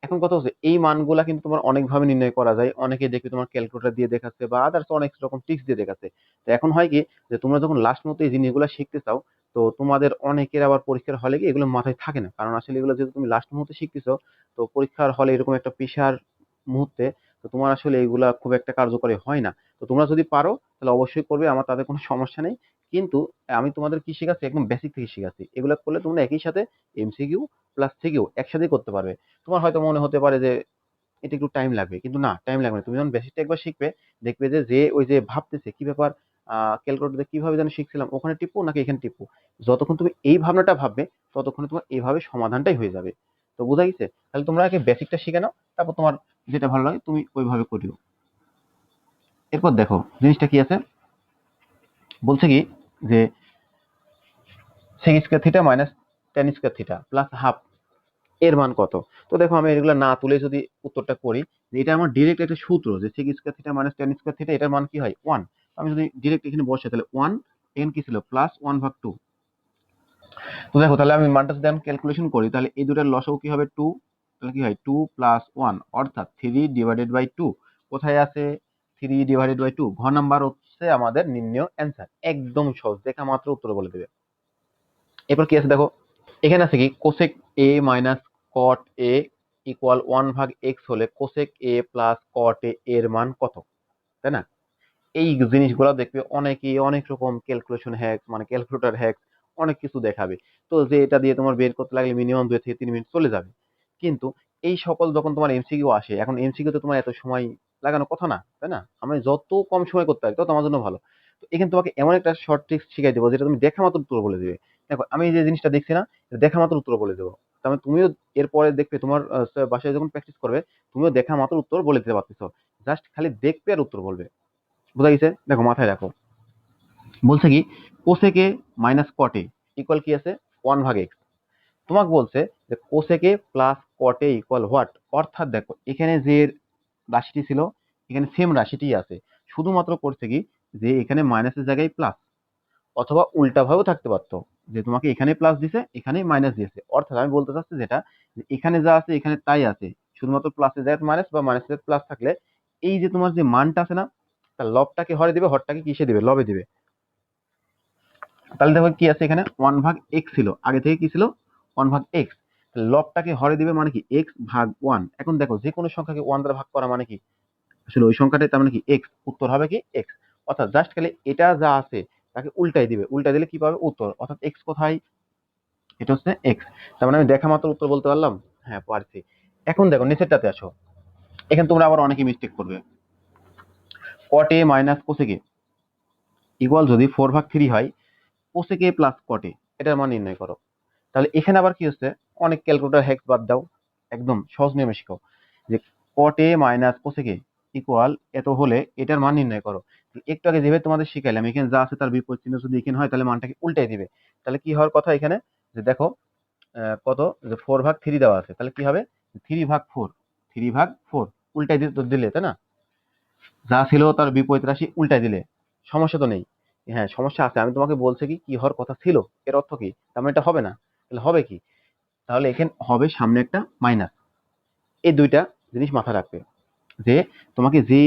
এখন কথা হচ্ছে এই মানগুলা কিন্তু তোমার অনেকভাবে নির্ণয় করা যায়। অনেকে দেখবে তোমার ক্যালকুলেটর দিয়ে দেখাচ্ছে বা আদার্স অনেক রকম ট্রিক্স দিয়ে দেখাচ্ছে। তো এখন হয় কি, যে তোমরা যখন লাস্ট মতো এই জিনিসগুলো শিখতে চাও, তো তোমাদের অনেকের আবার পরীক্ষার হলে কি এগুলো মাথায় থাকে না, কারণ আসলে এগুলো যেহেতু তুমি লাস্ট মুহূর্তে শিখতেছো, তো পরীক্ষার হলে এরকম একটা পেশার মুহূর্তে, তো তোমার আসলে এগুলা খুব একটা কার্যকরী হয় না। তো তোমরা যদি পারো তাহলে অবশ্যই করবে, আমার তাদের কোনো সমস্যা নেই। কিন্তু আমি তোমাদের কি শেখাচ্ছি, একদম বেসিক থেকে শেখাচ্ছি। এগুলো করলে তোমরা একই সাথে এমসিকিউ প্লাস সিকিউ একসাথেই করতে পারবে। তোমার হয়তো মনে হতে পারে যে এটা একটু টাইম লাগবে, কিন্তু না, টাইম লাগবে না। তুমি যখন বেসিকটা একবার শিখবে, দেখবে যে যে ওই যে ভাবতেছে কি ব্যাপার, ক্যালকুলেটর কিভাবে যেন শিখছিলাম, ওখানে টিপো নাকি এখানে টিপো, যতক্ষণ তুমি এই ভাবনাটা ভাববে ততক্ষণে তোমার এইভাবে সমাধানটাই হয়ে যাবে। তো বোঝা গেছে, তাহলে তোমরা আগে বেসিকটা শিখে নাও, তারপর তোমার যেটা ভালো লাগে তুমি ওইভাবে করিও। এরপর দেখো জিনিসটা কি আছে, বলছে কি, যে sec square theta minus tan square theta plus half এর মান কত। তো দেখো আমি এগুলো না তুলে যদি উত্তরটা করি, যে এটা আমার ডিরেক্ট একটা সূত্র, যে sec square theta minus tan square theta, এটার মান কি হয় 1। আমি যদি ডিরেক্ট এখানে বসে, তাহলে 1 এখানে কি ছিল, +1/2। তো দেখো তাহলে আমি মানটা যদি আমি ক্যালকুলেশন করি, তাহলে এই দুটার লসাগু কি হবে 2। তাহলে কি হয় 2 + 1, অর্থাৎ 3/2। কোথায় আছে 3/2, ঘ নাম্বার হচ্ছে আমাদের নির্ণয় অ্যান্সার। একদম সহজ, দেখা মাত্র উত্তর বলে দেবে। এরপর কি আছে দেখো, এখানে আছে কি কোসেক এ মাইনাস কট এ ইকুয়াল 1/x হলে কোসেক এ প্লাস কট এ এর মান কত, তাই না? এই জিনিসগুলো দেখবে অনেকেই অনেক রকম ক্যালকুলেশন হ্যাক, মানে ক্যালকুলেটর হ্যাক অনেক কিছু দেখাবে। তো যে এটা দিয়ে তোমার বের করতে লাগলে মিনিমাম 2 থেকে 3 মিনিট চলে যাবে। কিন্তু এই সকল যখন তোমার এমসিকিউ আসে, এখন এমসিকিউ তে তোমার এত সময় লাগানো কথা না, তাই না? আমি যত কম সময় করতে পারি তত আমার জন্য ভালো। তো এখানে তোমাকে এমন একটা শর্ট ট্রিক্স শিখাই দেবো, যেটা তুমি দেখা মাত্র উত্তর বলে দিবে। দেখো আমি যে জিনিসটা দেখছি না, এটা দেখা মাত্র উত্তর বলে দেবো। তার মানে তুমিও এরপরে দেখবে তোমার বাসায় যখন প্র্যাকটিস করবে, তুমিও দেখা মাত্র উত্তর বলে দিতে পারতেছো। জাস্ট খালি দেখবে আর উত্তর বলবে। বোঝা গেছে? দেখো মাথায় রাখো, বলছে কি কোসেক এ মাইনাস কট এ ইকুয়াল কি আছে 1/x। তোমাকে বলছে যে কোসেকে প্লাস কটে ইকুয়াল হোয়াট, অর্থাৎ দেখো এখানে যে রাশিটি ছিল এখানে সেম রাশিটি আছে, শুধুমাত্র করছে কি যে এখানে মাইনাসের জায়গায় প্লাস, অথবা উল্টা ভাবেও থাকতে পারতো যে তোমাকে এখানে প্লাস দিছে এখানে মাইনাস দিয়েছে। অর্থাৎ আমি বলতে চাচ্ছি যেটা, যে এখানে যা আছে এখানে তাই আছে, শুধুমাত্র প্লাসের জায়গায় মাইনাস বা মাইনাসের জায়গায় প্লাস থাকলে এই যে তোমার যে মানটা আছে না, তার লবটাকে হরে দিবে, হরটাকে কিসে দিবে, লবে দিবে। তাহলে দেখো কি আছে এখানে 1/x ছিল, আগে থেকে কি ছিল 1/x, লবটাকে হরে দিবে মানে কি x/1। এখন দেখো যে কোনো সংখ্যাকে 1 দ্বারা ভাগ করা মানে কি আসলে ওই সংখ্যাটাই, তার মানে কি x, উত্তর হবে কি x। অর্থাৎ জাস্ট খালি এটা যা আছে তাকে উল্টাই দিবে, উল্টাই দিলে কি পাবে উত্তর, অর্থাৎ x কোথায়, এটা হচ্ছে x। তার মানে আমি দেখা মাত্র উত্তর বলতে পারলাম, হ্যাঁ পারছি। এখন দেখো নিচেরটাতে আসো, এখানে তোমরা আবার অনেকে মিস্টেক করবে, cot a minus cosec a equal যদি 4/3 হয়, cosec a plus cot a এটার মান নির্ণয় করো। তাহলে এখানে আবার কি হচ্ছে, অনেক ক্যালকুলেটর হ্যাক্স বাদ দাও, একদম সহজ নিয়মে শিখো যে cot a minus cosec a equal এত হলে এটার মান নির্ণয় করো। একটু আগে যেভাবে তোমাদের শিখাইলাম এখানে যা আছে তার বিপরীত চিহ্ন যদি এখানে হয় তাহলে মানটাকে উল্টাই দিবে। তাহলে কি হওয়ার কথা এখানে, যে দেখো কত, যে 4/3 দেওয়া আছে, তাহলে কি হবে 3/4, 3/4 উল্টাই দিলে তাই না, যা ছিল তার বিপরীত রাশি উল্টাই দিলে সমস্যা তো নেই। হ্যাঁ সমস্যা আছে, আমি তোমাকে বলছি কি কি হওয়ার কথা ছিল, এর অর্থ কি, তার মানে এটা হবে না, তাহলে হবে কি, তাহলে এখানে হবে সামনে একটা মাইনাস। এই দুইটা জিনিস মাথায় রাখবে, যে তোমাকে যে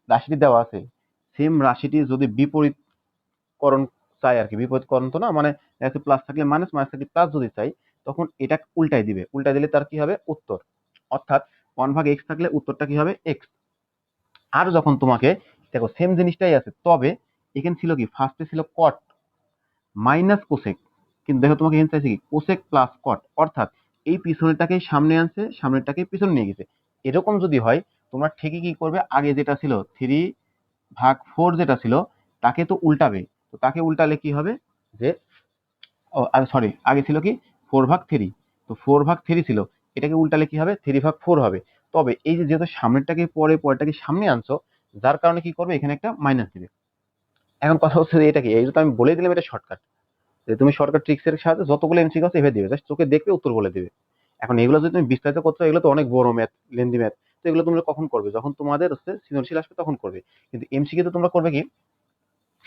রাশিটি দেওয়া আছে সেম রাশিটি যদি বিপরীতকরণ চাই আর কি, বিপরীতকরণ তো না মানে প্লাস থাকলে মাইনাস, মাইনাস থাকলে প্লাস যদি চাই, তখন এটা উল্টাই দিবে, উল্টাই দিলে তার কি হবে উত্তর। অর্থাৎ 1/x থাকলে উত্তরটা কি হবে এক্স। আর যখন তোমাকে দেখো সেম জিনিসটাই আছে, তবে এখানে ছিল কি ফার্স্টে ছিল কট মাইনাস কোসেক, কিন্তু দেখো তোমাকে এখানে চাইছে কি কোসেক প্লাস কট, অর্থাৎ এই পিছনেরটাকে সামনে আনছে, সামনেরটাকে পিছনে নিয়ে গেছে। এরকম যদি হয় তোমরা ঠিকই কি করবে, আগে যেটা ছিল 3/4 যেটা ছিল তাকে তো উল্টাবে, তো তাকে উল্টালে কি হবে যে, ও সরি আগে ছিল কি 4/3, তো 4/3 ছিল, এটাকে উল্টালে কি হবে 3/4 হবে। তবে এই যে যেহেতু সামনেরটাকে পরে পরেরটাকে সামনে আনছো, যার কারণে কি করবে এখানে একটা মাইনাস দিবে। এখন কথা হচ্ছে যে এটা কি, এই যে আমি বলে দিলাম এটা শর্টকাট, যে তুমি শর্টকাট ট্রিক্স এর সাহায্যে যতগুলো এমসিকিউ আছে এভাবে দিবে, জাস্ট চোখে দেখবে উত্তর বলে দিবে। এখন এগুলো যদি তুমি বিস্তারিত করতে হয়, এগুলো তো অনেক বড় ম্যাথ, লেন্দি ম্যাথ, তো এগুলো তোমরা কখন করবে, যখন তোমাদের হচ্ছে সৃজনশীল আসবে তখন করবে। কিন্তু এমসিকিউ তে তোমরা করবে কি,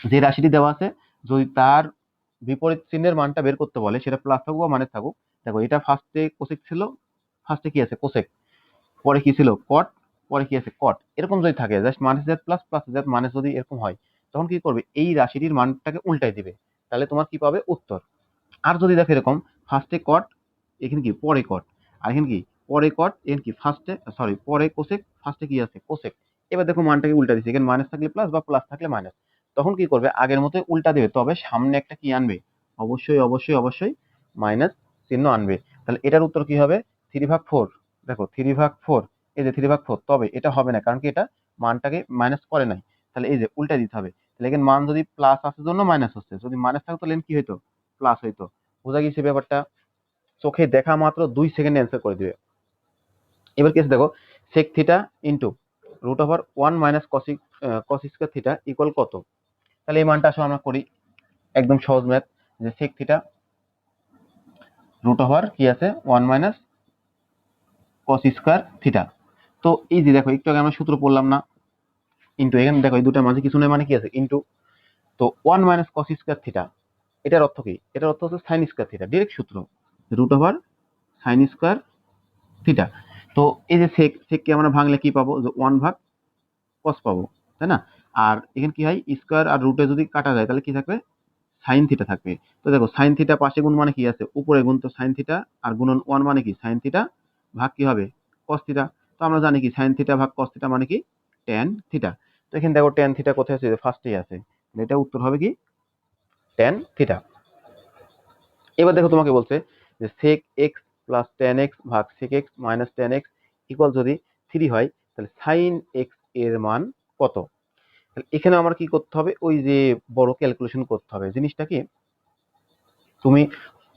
যে রাশিটি দেওয়া আছে যদি তার বিপরীত চিহ্নের মানটা বের করতে বলে, সেটা প্লাস থাকুক বা মাইনাস থাকুক, দেখো এটা ফার্স্টে কোসেক ছিল, ফার্স্টে কি আছে কোসেক, পরে কি ছিল কট, পরে কি আছে কট, এরকম যদি থাকে just minus Z plus, plus Z minus যদি এরকম হয়, তখন কি করবে এই রাশিটির মানটাকে উল্টাই দিবে, তাহলে তোমার কি পাবে উত্তর। আর যদি দেখো এরকম ফার্স্টে কট, এখানে কি পরে কট, আর এখানে কি পরে কট, এখানে কি ফার্স্টে সরি পরে কোসেক, ফার্স্টে কি আছে কোসেক। এবার দেখো মানটাকে উল্টা দিচ্ছে, এখানে মাইনাস থাকলে প্লাস বা প্লাস থাকলে মাইনাস, তখন কি করবে আগের মতোই উল্টা দেবে, তবে সামনে একটা কি আনবে, অবশ্যই অবশ্যই অবশ্যই মাইনাস চিহ্ন আনবে। তাহলে এটার উত্তর কি হবে 3/4, দেখো 3/4, এই যে 3/4, তবে এটা হবে না কারণ কি এটা মানটাকে মাইনাস করে নাই, তাহলে এই যে উল্টা দিতে হবে। তাহলে এখানে মান যদি প্লাস আসার জন্য মাইনাস হচ্ছে, যদি মাইনাস থাকতো তাহলে কি হইতো প্লাস হইতো। বোঝা গেছে ব্যাপারটা, চোখে দেখা মাত্র 2 সেকেন্ডে অ্যান্সার করে দিবে। এবার কি আছে দেখো, sec theta into √1 minus cos square theta equal কত। তাহলে এই মানটা আসলে আমরা করি, একদম সহজ ম্যাথ, যে সেক থিটা কি আছে 1 মাইনাস কস স্কয়ার থিটা। তো এই যে দেখো একটু আগে আমরা সূত্র পড়লাম না, ইন্টু, এখানে দেখো এই দুটার মাঝে কিছু নেই মানে কি আছে ইন্টু, তো 1 মাইনাস কস স্কয়ার থিটা, এটার অর্থ কি, এটার অর্থ হচ্ছে সাইন স্কয়ার থিটা, ডিরেক্ট সূত্র সাইন স্কয়ার থিটা। তো এই যে সেককে আমরা ভাঙলে কি পাবো, যে 1/cos পাবো, তাই না। আর এখানে কি হয় স্কয়ার আর রুটে যদি কাটা যায় তাহলে কি থাকবে সাইন থিটা থাকবে। তো দেখো সাইন থিটা পাশে গুণ মানে কি আছে উপরে গুণ, তো সাইন থিটা আর গুণন 1 মানে কি সাইন থিটা ভাগ কি হবে cos থিটা। তো আমরা জানি কি সাইন থিটা ভাগ cos থিটা মানে কি tan থিটা। তো এখানে দেখো tan থিটা কোথায় আছে, ফার্স্টেই আছে, এটা উত্তর হবে কি tan থিটা। এবার দেখো তোমাকে বলছে যে sec x plus tan x ভাগ sec x minus tan x equal যদি 3 হয়, তাহলে sin x এর মান কত। তাহলে এখানে আমার কি করতে হবে, ওই যে বড় ক্যালকুলেশন করতে হবে। জিনিসটা কি তুমি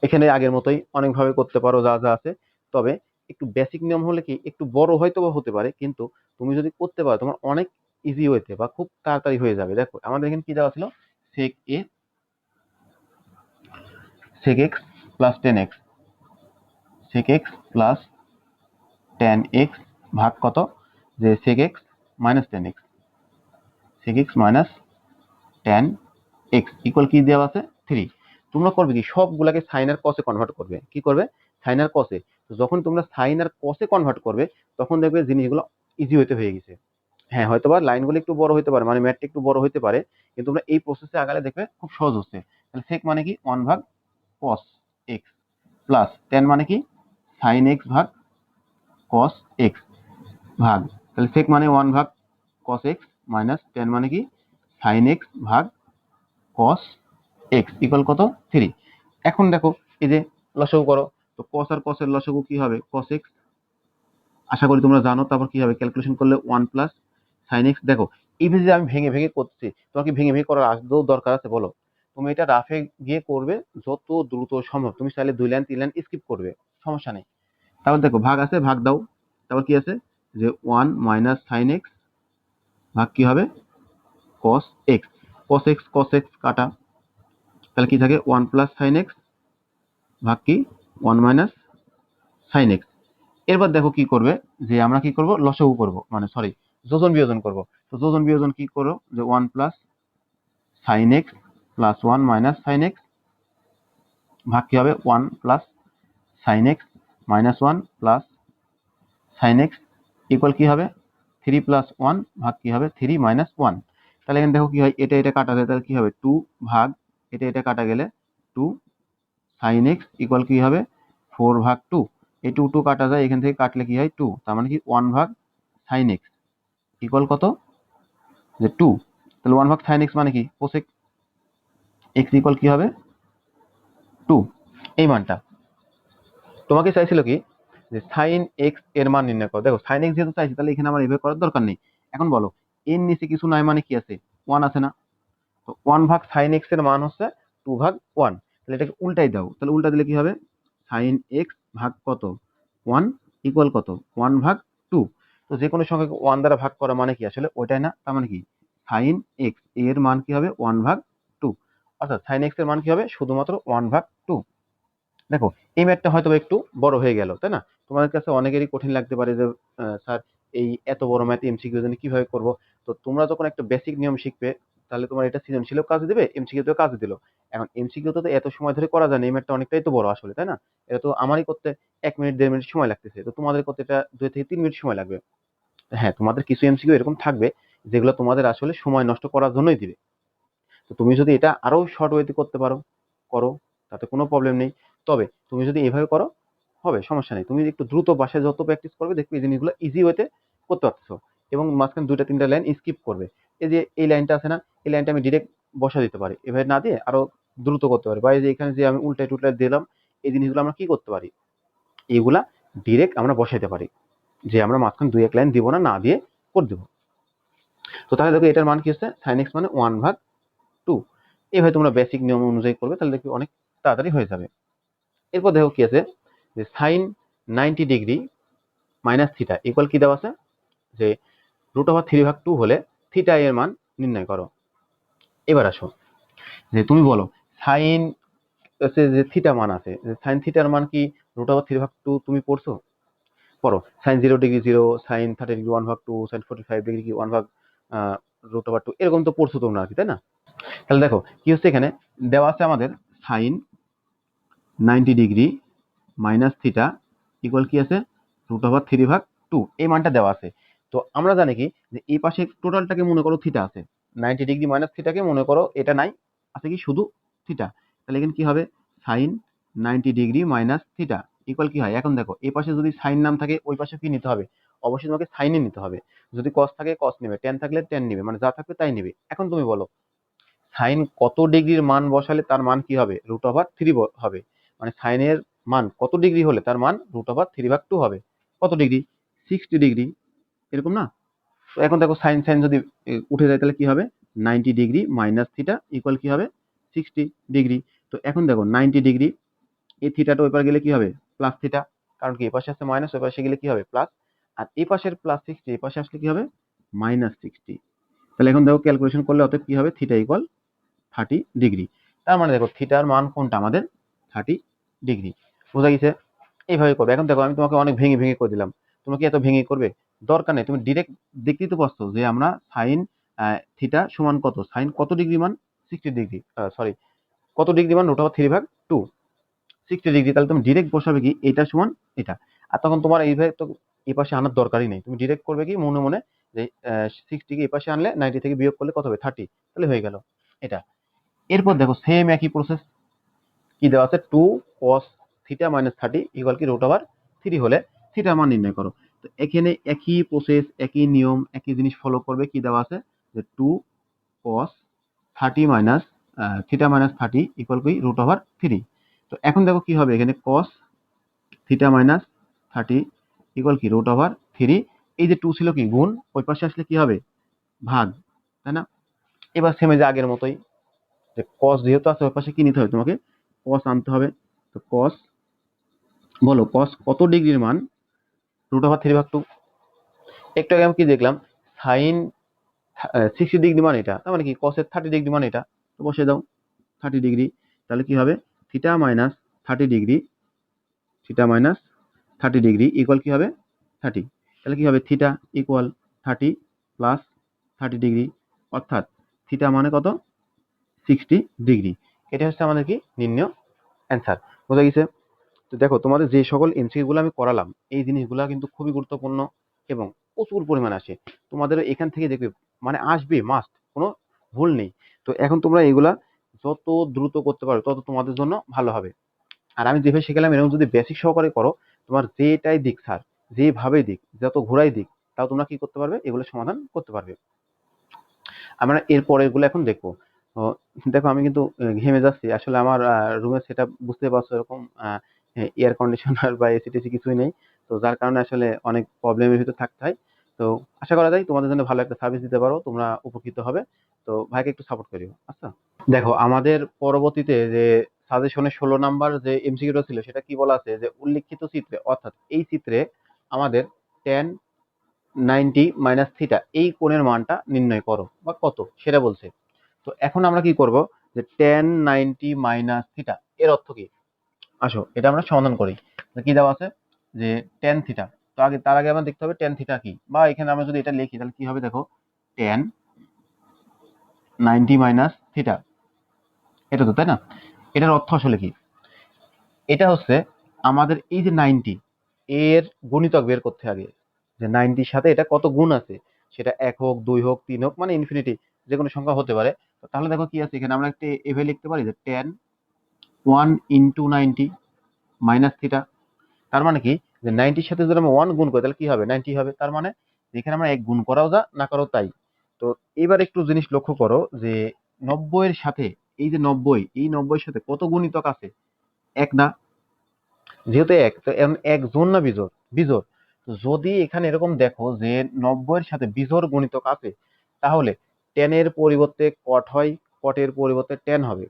এখানে আগের মতোই অনেকভাবে করতে পারো যা যা আছে, তবে একটু বেসিক নিয়ম হলে কি একটু বড় হয়তো বা হতে পারে, কিন্তু তুমি যদি করতে পারো তোমার অনেক ইজি হইতে বা খুব তাড়াতাড়ি হয়ে যাবে। দেখো আমাদের এখানে কি দেওয়া ছিল, sec x plus tan x sec x plus tan x ভাগ কত, যে sec x minus tan x, sec x minus tan x equal কি দেওয়া আছে 3। তোমরা করবে কি, সবগুলাকে সাইন আর কসে কনভার্ট করবে। কি করবে, সাইন আর কসে। তো যখন তোমরা সাইন আর কসে কনভার্ট করবে তখন দেখবে জিনিসগুলো ইজি হয়ে গেছে। হ্যাঁ, হয়তো বা লাইনগুলো একটু বড় হতে পারে, মানে ম্যাথটা একটু বড় হতে পারে, কিন্তু তোমরা এই প্রসেসে আগালে দেখবে খুব সহজ হচ্ছে। তাহলে sec মানে কি 1 ভাগ cos x প্লাস tan মানে কি sin x ভাগ cos x ভাগ, তাহলে sec মানে 1 ভাগ cos x মাইনাস tan মানে কি sin x ভাগ cos x ইকুয়াল কত 3। এখন দেখো এই যে লসাগু করো, তো cos আর cos এর লসাগু কি হবে cos x, আশা করি তোমরা জানো। তারপর কি হবে, ক্যালকুলেশন করলে 1 প্লাস sin x। দেখো এই যে আমি ভেঙে ভেঙে করছি, তোমাকে ভেঙে ভেঙে করার আদৌ দরকার আছে বলো? তুমি এটা রাফে গিয়ে করবে যত দ্রুত সম্ভব। তুমি চাইলে 2 লাইন 3 লাইন স্কিপ করবে, সমস্যা নেই। তারপর দেখো ভাগ আছে, ভাগ দাও। তারপর কি আছে, যে 1 মাইনাস sin x ভাগ কি হবে cos x, cos x কাটা, তাহলে কি থাকে 1 প্লাস sin x ভাগ কি 1 মাইনাস sin x। এরপর দেখো কি করবে, যে আমরা কি করব লসাগু করব, মানে সরি যোজন বিয়োজন করব। তো যোজন বিয়োজন কি করো, যে 1 plus sin x plus 1 minus sin x ভাগ কি হবে 1 plus sin x minus 1 plus sin x equal কি হবে 3 প্লাস 1 ভাগ কি হবে 3 মাইনাস 1। তাহলে এখানে দেখো কি হয়, এটা এটা কাটা যায়, তাহলে কি হবে 2 ভাগ এটা এটা কাটা গেলে 2 sin x ইকুয়াল কি হবে 4 ভাগ 2। এই 2 2 কাটা যায়, এখান থেকে কাটলে কি হয় 2, তার মানে কি 1 ভাগ sin x ইকুয়াল কত, যে 2। তাহলে 1 ভাগ sin x মানে কি cosec x ইকুয়াল কি হবে 2। এই মানটা তোমাকে চাইছিল কি, যে sin x এর মান নির্ণয় করো। দেখো sin x যেহেতু চাইছি, তাহলে এখানে আমার এভাবে করার দরকার নেই। এখন বলো এর নিচে কিছু নাই মানে কি আছে, 1 আছে না? তো 1 ভাগ sin x এর মান হচ্ছে 2 ভাগ 1। তাহলে এটাকে উল্টাই দাও, তাহলে উল্টা দিলে কি হবে sin x ভাগ কত 1 ইকুয়াল কত 1 ভাগ 2। তো যে কোনো সংখ্যাকে 1 দ্বারা ভাগ করা মানে কি আসলে ওইটাই না, তার মানে কি sin x এর মান কি হবে 1 ভাগ 2, অর্থাৎ sin x এর মান কি হবে শুধুমাত্র 1 ভাগ 2। দেখো এই ম্যাথটা হয়তো একটু বড় হয়ে গেল, তাই না? তোমাদের কাছে অনেকেরই কঠিন লাগতে পারে যে স্যার এই এত বড় ম্যাথ এমসিকিউ জন্য কিভাবে করব। তো তোমরা যখন একটা বেসিক নিয়ম শিখবে, তাহলে তোমার এটা সৃজনশীলও কাজ দিবে, এমসিকিউ তেও কাজ দিল। এখন এমসিকিউ তো এত সময় ধরে করা যায় না, এই ম্যাথটা অনেকটাই তো বড় আসলে, তাই না? এটা তো আমারই করতে 1 মিনিট 1.5 মিনিট সময় লাগতেছে, তো তোমাদের করতে এটা 2 থেকে 3 মিনিট সময় লাগবে। হ্যাঁ, তোমাদের কিছু এমসিকিউ এরকম থাকবে যেগুলো তোমাদের আসলে সময় নষ্ট করার জন্যই দিবে। তো তুমি যদি এটা আরো শর্ট ওয়েতে করতে পারো, করো, তাতে কোনো প্রবলেম নেই। তবে তুমি যদি এভাবে করো হবে, সমস্যা নেই। তুমি একটু দ্রুত বাসায় যত প্র্যাকটিস করবে দেখবে এই জিনিসগুলো ইজি ওয়েতে করতে পারতেছো, এবং মাঝখানে 2টা 3টা লাইন স্কিপ করবে। এই যে এই লাইনটা আছে না, এই লাইনটা আমি ডিরেক্ট বসা দিতে পারি, এভাবে না দিয়ে আরো দ্রুত করতে পারি। বা এই যে এখানে যে আমি উল্টাই টুল্টাই দিলাম, এই জিনিসগুলো আমরা কি করতে পারি, এগুলা ডিরেক্ট আমরা বসাইতে পারি, যে আমরা মাঝখানে 2 1 লাইন দিব না, না দিয়ে করে দেবো। তো তাহলে দেখো এটার মান কি হচ্ছে sin x মানে 1 ভাগ 2। এইভাবে তোমরা বেসিক নিয়ম অনুযায়ী করবে, তাহলে দেখবে অনেক তাড়াতাড়ি হয়ে যাবে। এরপর দেখো কি আছে, যে sin 90 degree minus theta equal কি দেওয়া আছে, যে √3 ভাগ 2 হলে থিটা এর মান নির্ণয় করো। এবার আসো, যে তুমি বলো সাইন হচ্ছে যে থিটা মান আছে, যে সাইন থিটার মান কি √3 ভাগ 2 তুমি পড়ছো? পড়ো সাইন 0 ডিগ্রি 0, সাইন 30 ডিগ্রি 1 ভাগ 2, সাইন 45 ডিগ্রি কি 1 ভাগ √2, এরকম তো পড়ছো তোমরা আর কি, তাই না? তাহলে দেখো কি হচ্ছে, এখানে দেওয়া আছে আমাদের sine 90 degree minus theta equal কি আছে √3 ভাগ 2, এই মানটা দেওয়া আছে। তো আমরা জানি কি, যে এই পাশে টোটালটাকে মনে করো থিটা আছে, 90 ডিগ্রি মাইনাস থিটাকে মনে করো এটা নাই, আছে কি শুধু থিটা। তাহলে এখানে কি হবে sine 90 degree minus theta equal কি হয়, এখন দেখো এই পাশে যদি সাইন নাম থাকে ওই পাশে কি নিতে হবে, অবশ্যই তোমাকে সাইনে নিতে হবে। যদি কস থাকে কস নেবে, টেন থাকলে টেন নেবে, মানে যা থাকবে তাই নেবে। এখন তুমি বলো সাইন কত ডিগ্রির মান বসালে তার মান কি হবে √3 হবে, মানে সাইনের মান কত ডিগ্রি হলে তার মান √3 ভাগ 2 হবে, কত ডিগ্রি 60 ডিগ্রি, এরকম না? তো এখন দেখো সাইন সাইন যদি উঠে যায় তাহলে কি হবে 90 ডিগ্রি মাইনাস থিটা ইকুয়াল কি হবে 60 ডিগ্রি। তো এখন দেখো 90 ডিগ্রি, এই থিটাটা ওই পার গেলে কি হবে প্লাস থিটা, কারণ কি এই পাশে আছে মাইনাস, ওই পাশে গেলে কি হবে প্লাস, আর এই পাশের প্লাস 60 এই পাশে আসলে কি হবে মাইনাস 60। তাহলে এখন দেখো ক্যালকুলেশন করলে অতএব কি হবে থিটা ইকুয়াল 30 ডিগ্রি। তার মানে দেখো থিটার মান কোনটা আমাদের 30 ডিগ্রি, বোঝা গেছে? এইভাবে করবে। এখন দেখো আমি তোমাকে অনেক ভেঙে ভেঙে করে দিলাম, তুমি কি এত ভেঙে করবে? দরকার নেই, তুমি ডিরেক্ট দেখতেই তো পাচ্ছ যে আমরা সাইন থিটা সমান কত, সাইন কত ডিগ্রি মান 60 ডিগ্রি, সরি কত ডিগ্রি মান √3/2, 60 ডিগ্রি। তাহলে তুমি ডিরেক্ট বসাবে কি এটা সমান এটা। আর তখন তোমার এইভাবে তো এই পাশে আনার দরকারই নেই, তুমি ডিরেক্ট করবে কি মনে মনে যে 60 এই পাশে আনলে 90 থেকে বিয়োগ করলে কত হবে 30, তাহলে হয়ে গেল এটা। এরপর দেখো সেম একই প্রসেস, কি দেওয়া আছে 2 cos θ - 30 ইকুয়াল কি √3 হলে থিটার মান নির্ণয় করো। তো এখানে একই প্রসেস, একই নিয়ম, একই জিনিস ফলো করবে। কি দেওয়া আছে যে 2 cos θ - 30 ইকুয়াল কি √3। তো এখন দেখো কি হবে, এখানে cos θ - 30 ইকুয়াল কি √3। এই যে 2 ছিল কি গুণ, ওই পাশে আসলে কি হবে ভাগ, তাই না? এবার সেমে যে আগের মতোই, যে cos যেহেতু আছে ওই পাশে কি নিতে হবে তোমাকে, cos আনতে হবে। তো cos, বলো cos কত ডিগ্রির মান √3/2। একটু আগে আমি কি দেখলাম, সাইন 60 ডিগ্রি মান এটা, তার মানে কি cos এর 30 ডিগ্রি মান এটা, তো বসে দাও 30 ডিগ্রি। তাহলে কি হবে theta minus 30 degree, theta minus 30 degree equal কি হবে 30। তাহলে কি হবে থিটা ইকুয়াল 30 + 30 ডিগ্রি, অর্থাৎ থিটা মানে কত 60 ডিগ্রি। এটা হচ্ছে আমাদের কি নির্ণয় অ্যান্সার। বোঝা গেছে? তো দেখো তোমাদের যে সকল এমসিকিউ গুলো আমি করালাম, এই জিনিসগুলো কিন্তু খুবই গুরুত্বপূর্ণ এবং প্রচুর পরিমাণ আসে তোমাদের এখান থেকে, দেখবে মানে আসবে মাস্ট, কোনো ভুল নেই। তো এখন তোমরা এগুলা যত দ্রুত করতে পারো তত তোমাদের জন্য ভালো হবে। আর আমি যেভাবে শিখালাম এরকম যদি বেসিক সহকারে করো, তোমার যেটাই দিক স্যার, যেভাবে দিক, যত ঘোরাই দিক, তাও তোমরা কি করতে পারবে, এগুলো সমাধান করতে পারবে। আমরা এর পরের গুলো এখন দেখবো। তো দেখো আমি কিন্তু ঘেমে যাচ্ছি আসলে, আমার রুমের সেটআপ বুঝতে পারছো, এরকম এয়ার কন্ডিশনার বা এসি টেসি কিছুই নেই। তো যার কারণে আসলে অনেক প্রবলেমের ভিতর থাকতে হয়। তো আশা করা যায় তোমাদের জন্য ভালো একটা সার্ভিস দিতে পারো, তোমরা উপকৃত হবে। তো ভাইকে একটু সাপোর্ট করিও, আচ্ছা। দেখো আমাদের পরবর্তীতে যে সাজেশনের 16 নাম্বার যে এমসিকিউটা ছিল, সেটা কি বলা আছে যে উল্লিখিত চিত্রে, অর্থাৎ এই চিত্রে আমাদের tan 90 - θ এই কোণের মানটা নির্ণয় করো বা কত সেটা বলছে। তো এখন আমরা কি করব, যে tan 90 - θ এর অর্থ কি, আসো এটা আমরা সমাধান করি। তো কি দেওয়া আছে যে tan θ, তো আগে তার আগে আমরা দেখতে হবে tan θ কি, বা এখানে আমরা যদি এটা লিখি তাহলে কি হবে, দেখো tan 90 - θ, এটা তো তাই না? এটার অর্থ আসলে কি, এটা হচ্ছে আমাদের এই যে 90 এর গুণিতক বের করতে হবে, যে 90-র সাথে এটা কত গুণ আছে, সেটা 1 হোক 2 হোক 3 হোক, মানে ইনফিনিটি যে কোনো সংখ্যা হতে পারে। তো তাহলে দেখো কি আছে এখানে, আমরা একটা এভাবে লিখতে পারি যে tan 1 * 90 - θ। তার মানে কি, যে 90-র সাথে যদি আমরা 1 গুণ করি তাহলে কি হবে 90 হবে। তার মানে এখানে আমরা 1 গুণ করাও যা না করাও তাই। তো এবার একটু জিনিস লক্ষ্য করো যে 90 এর সাথে, এই যে 90, এই 90 এর সাথে কত গুণিতক আছে, 1 না? যেহেতু 1, তো এখন 1 জোড় না বিজোড়? বিজোড়। তো যদি এখানে এরকম দেখো যে 90 এর সাথে বিজোড় গুণিতক আছে, তাহলে tan এর পরিবর্তে cot হয়, cot এর পরিবর্তে tan হবে,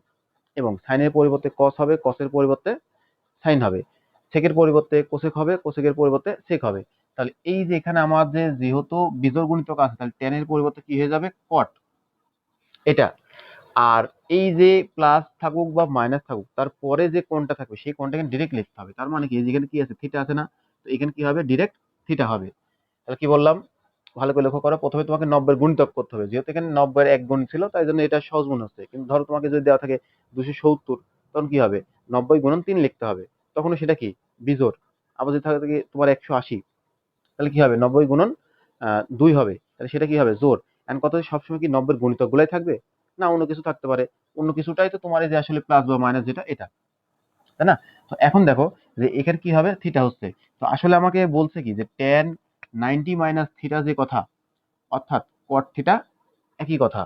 এবং sin এর পরিবর্তে cos হবে, cos এর পরিবর্তে sin হবে, sec এর পরিবর্তে cosec হবে, cosec এর পরিবর্তে sec হবে। তাহলে এই যে এখানে আমাদের যেহেতু বিজোড় গুণিতক আছে, তাহলে tan এর পরিবর্তে কি হয়ে যাবে cot, এটা। আর এই যে প্লাস থাকুক বা মাইনাস থাকুক, তারপরে যে কোণটা থাকবে সেই কোণটাকে ডিরেক্ট লিখতে হবে। তার মানে কি, যেখানে কি আছে থিটা আছে না, তো এখানে কি হবে ডিরেক্ট থিটা হবে। তাহলে কি বললাম, ভালো করে লক্ষ্য করো, প্রথমে তোমাকে 90 এর গুণিতক করতে হবে, যেহেতু এখানে 90 এর 1 গুণ ছিল তাই জন্য এটা সহজ গুণ হচ্ছে। কিন্তু ধরো তোমাকে যদি দেওয়া থাকে 270, তখন কি হবে 90 × 3 লিখতে হবে, তখন সেটা কি বিজোড়। আবার যদি থাকে তোমার 180, তাহলে কি হবে 90 × 2 হবে, তাহলে সেটা কি হবে জোড়। এন্ড কত, সবসময় কি 90 এর গুণিতক গুলাই থাকবে? না, অন্য কিছু থাকতে পারে। অন্য কিছুটাই তো তোমার এই যে আসলে প্লাস বা মাইনাস যেটা, এটা, তাই না? তো এখন দেখো যে এখানে কি হবে থিটা হচ্ছে। তো আসলে আমাকে বলছে কি যে tan 90 - θ যে কথা, অর্থাৎ cot θ একই কথা।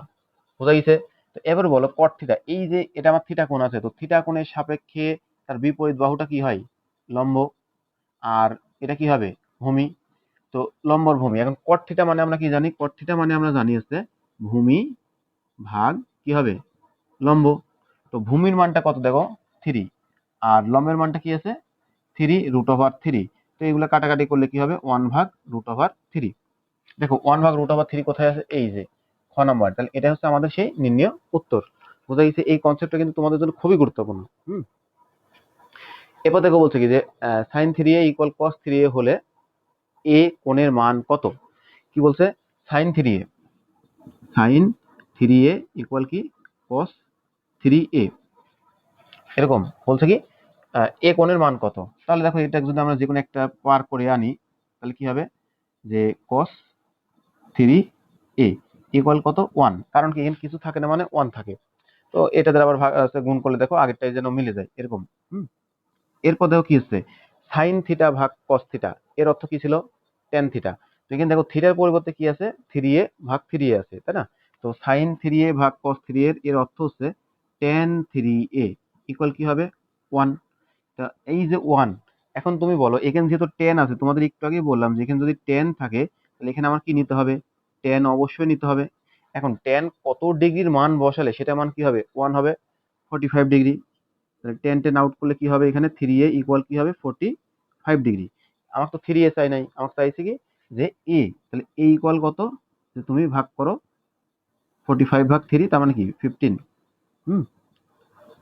বোঝা গেছে? তো এবার বলো cot θ, এই যে এটা আমার থিটা কোণ আছে, তো থিটা কোণের সাপেক্ষে তার বিপরীত বাহুটা কি হয় লম্ব, আর এটা কি হবে ভূমি। তো লম্বর ভূমি, এখন cot θ মানে আমরা কি জানি, cot θ মানে আমরা জানি হচ্ছে ভূমি ভাগ কি হবে লম্ব। তো ভূমির মানটা কত দেখো 3, আর লম্বের মানটা কি আছে 3 √3। তো এগুলো কাটাকাটি করলে কি হবে 1/√3। দেখো 1/√3 কোথায় আছে, এই যে খ নাম্বার। তাহলে এটা হচ্ছে আমাদের সেই নির্ণয় উত্তর। বোঝা গেছে? এই কনসেপ্টটা কিন্তু তোমাদের জন্য খুবই গুরুত্বপূর্ণ। হুম। এরপর দেখো বলছে কি যে সাইন থ্রি এ ইকুয়াল কস থ্রি এ হলে এ কোণের মান কত। কি বলছে, সাইন থ্রি এ, সাইন থ্রি এ ইকুয়াল কি কস থ্রি এ, এরকম বলছে কি এ কোণের মান কত। তাহলে দেখো এটা যদি আমরা যে কোনো একটা পার করে আনি তাহলে কি হবে যে কস থ্রি এ ইকুয়াল কত ওয়ান, কারণ কি এখানে কিছু থাকে না মানে ওয়ান থাকে। তো এটা দ্বারা আবার গুণ করলে দেখো আগেরটাই যেন মিলে যায় এরকম। হুম, এরপর দেখো কি হচ্ছে সাইন থিটা ভাগ কস থিটা, এর অর্থ কি ছিল টেন থিটা। তো এখানে দেখো থিটার পরিবর্তে কি আছে থ্রি এ ভাগ থ্রি এ আছে, তাই না। তো সাইন থ্রি এ ভাগ কস থ্রি এর অর্থ হচ্ছে টেন থ্রি এ ইকুয়াল কি হবে ওয়ান। তা এই যে ওয়ান, এখন তুমি বলো এখানে যেহেতু টেন আছে, তোমাদের একটু আগেই বললাম যে এখানে যদি টেন থাকে তাহলে এখানে আমার কি নিতে হবে, টেন অবশ্যই নিতে হবে। এখন টেন কত ডিগ্রির মান বসালে সেটা মান কি হবে ওয়ান হবে, 45 ডিগ্রি। তাহলে টেন টেন আউট করলে কি হবে এখানে থ্রি এ ইকুয়াল কি হবে 45 ডিগ্রি। আমার তো থ্রি এ চাই নাই, আমার চাইছে কি যে এ, তাহলে এ ইকুয়াল কত, যে তুমি ভাগ করো 45 ভাগ থ্রি, তার মানে কি 15। হুম,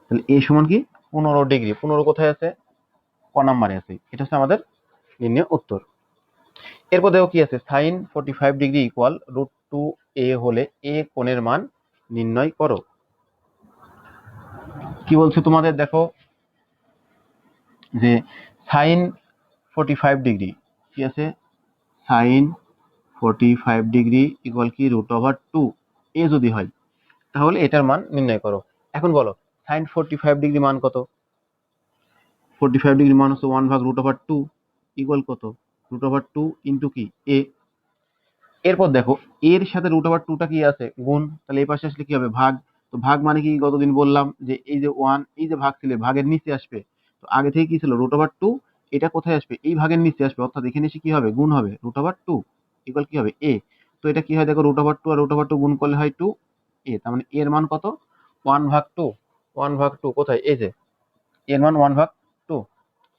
তাহলে এ সমান কি 15 ডিগ্রি। 15 কোথায় আছে, ক নাম্বারে আছে, এটা হচ্ছে আমাদের নির্ণয় উত্তর। এরপর দেখো কি আছে sine 45 degree equal root two এ হলে এ কোণের মান নির্ণয় করো। কি বলছে তোমাদের দেখো যে সাইন 45 ডিগ্রি কি আছে, সাইন 45 ডিগ্রি ইকুয়াল কি রুট ওভার টু এ যদি হয় তাহলে এটার মান নির্ণয় করো। এখন বলো সাইন 45 ডিগ্রি মান কত, 45 ডিগ্রি মান হচ্ছে ওয়ান ভাগ রুট ওভার টু ইকুয়াল কত, রুট ওভার টু ইন্টু কি এ। এরপর দেখো এর সাথে রুট ওভার টুটা কি আছে গুণ, তাহলে এই পাশে আসলে কি হবে ভাগ। তো ভাগ মানে কি গতদিন বললাম যে এই যে ওয়ান, এই যে ভাগ ছিল ভাগের নিচে আসবে। তো আগে থেকে কি ছিল রুট ওভার টু, এটা কোথায় আসবে এই ভাগের নিচে আসবে, অর্থাৎ এখানে এসে কি হবে গুণ হবে রুট ওভার টু ইকুয়াল কি হবে এ। তো এটা কি হয় দেখো রুট ওভার টু আর রুট ওভার টু গুণ করলে হয় টু এ, তার মানে এর মান কত ওয়ান ভাগ টু, ওয়ান ভাগ টু কোথায় এই যে এর মান ওয়ান ভাগ টু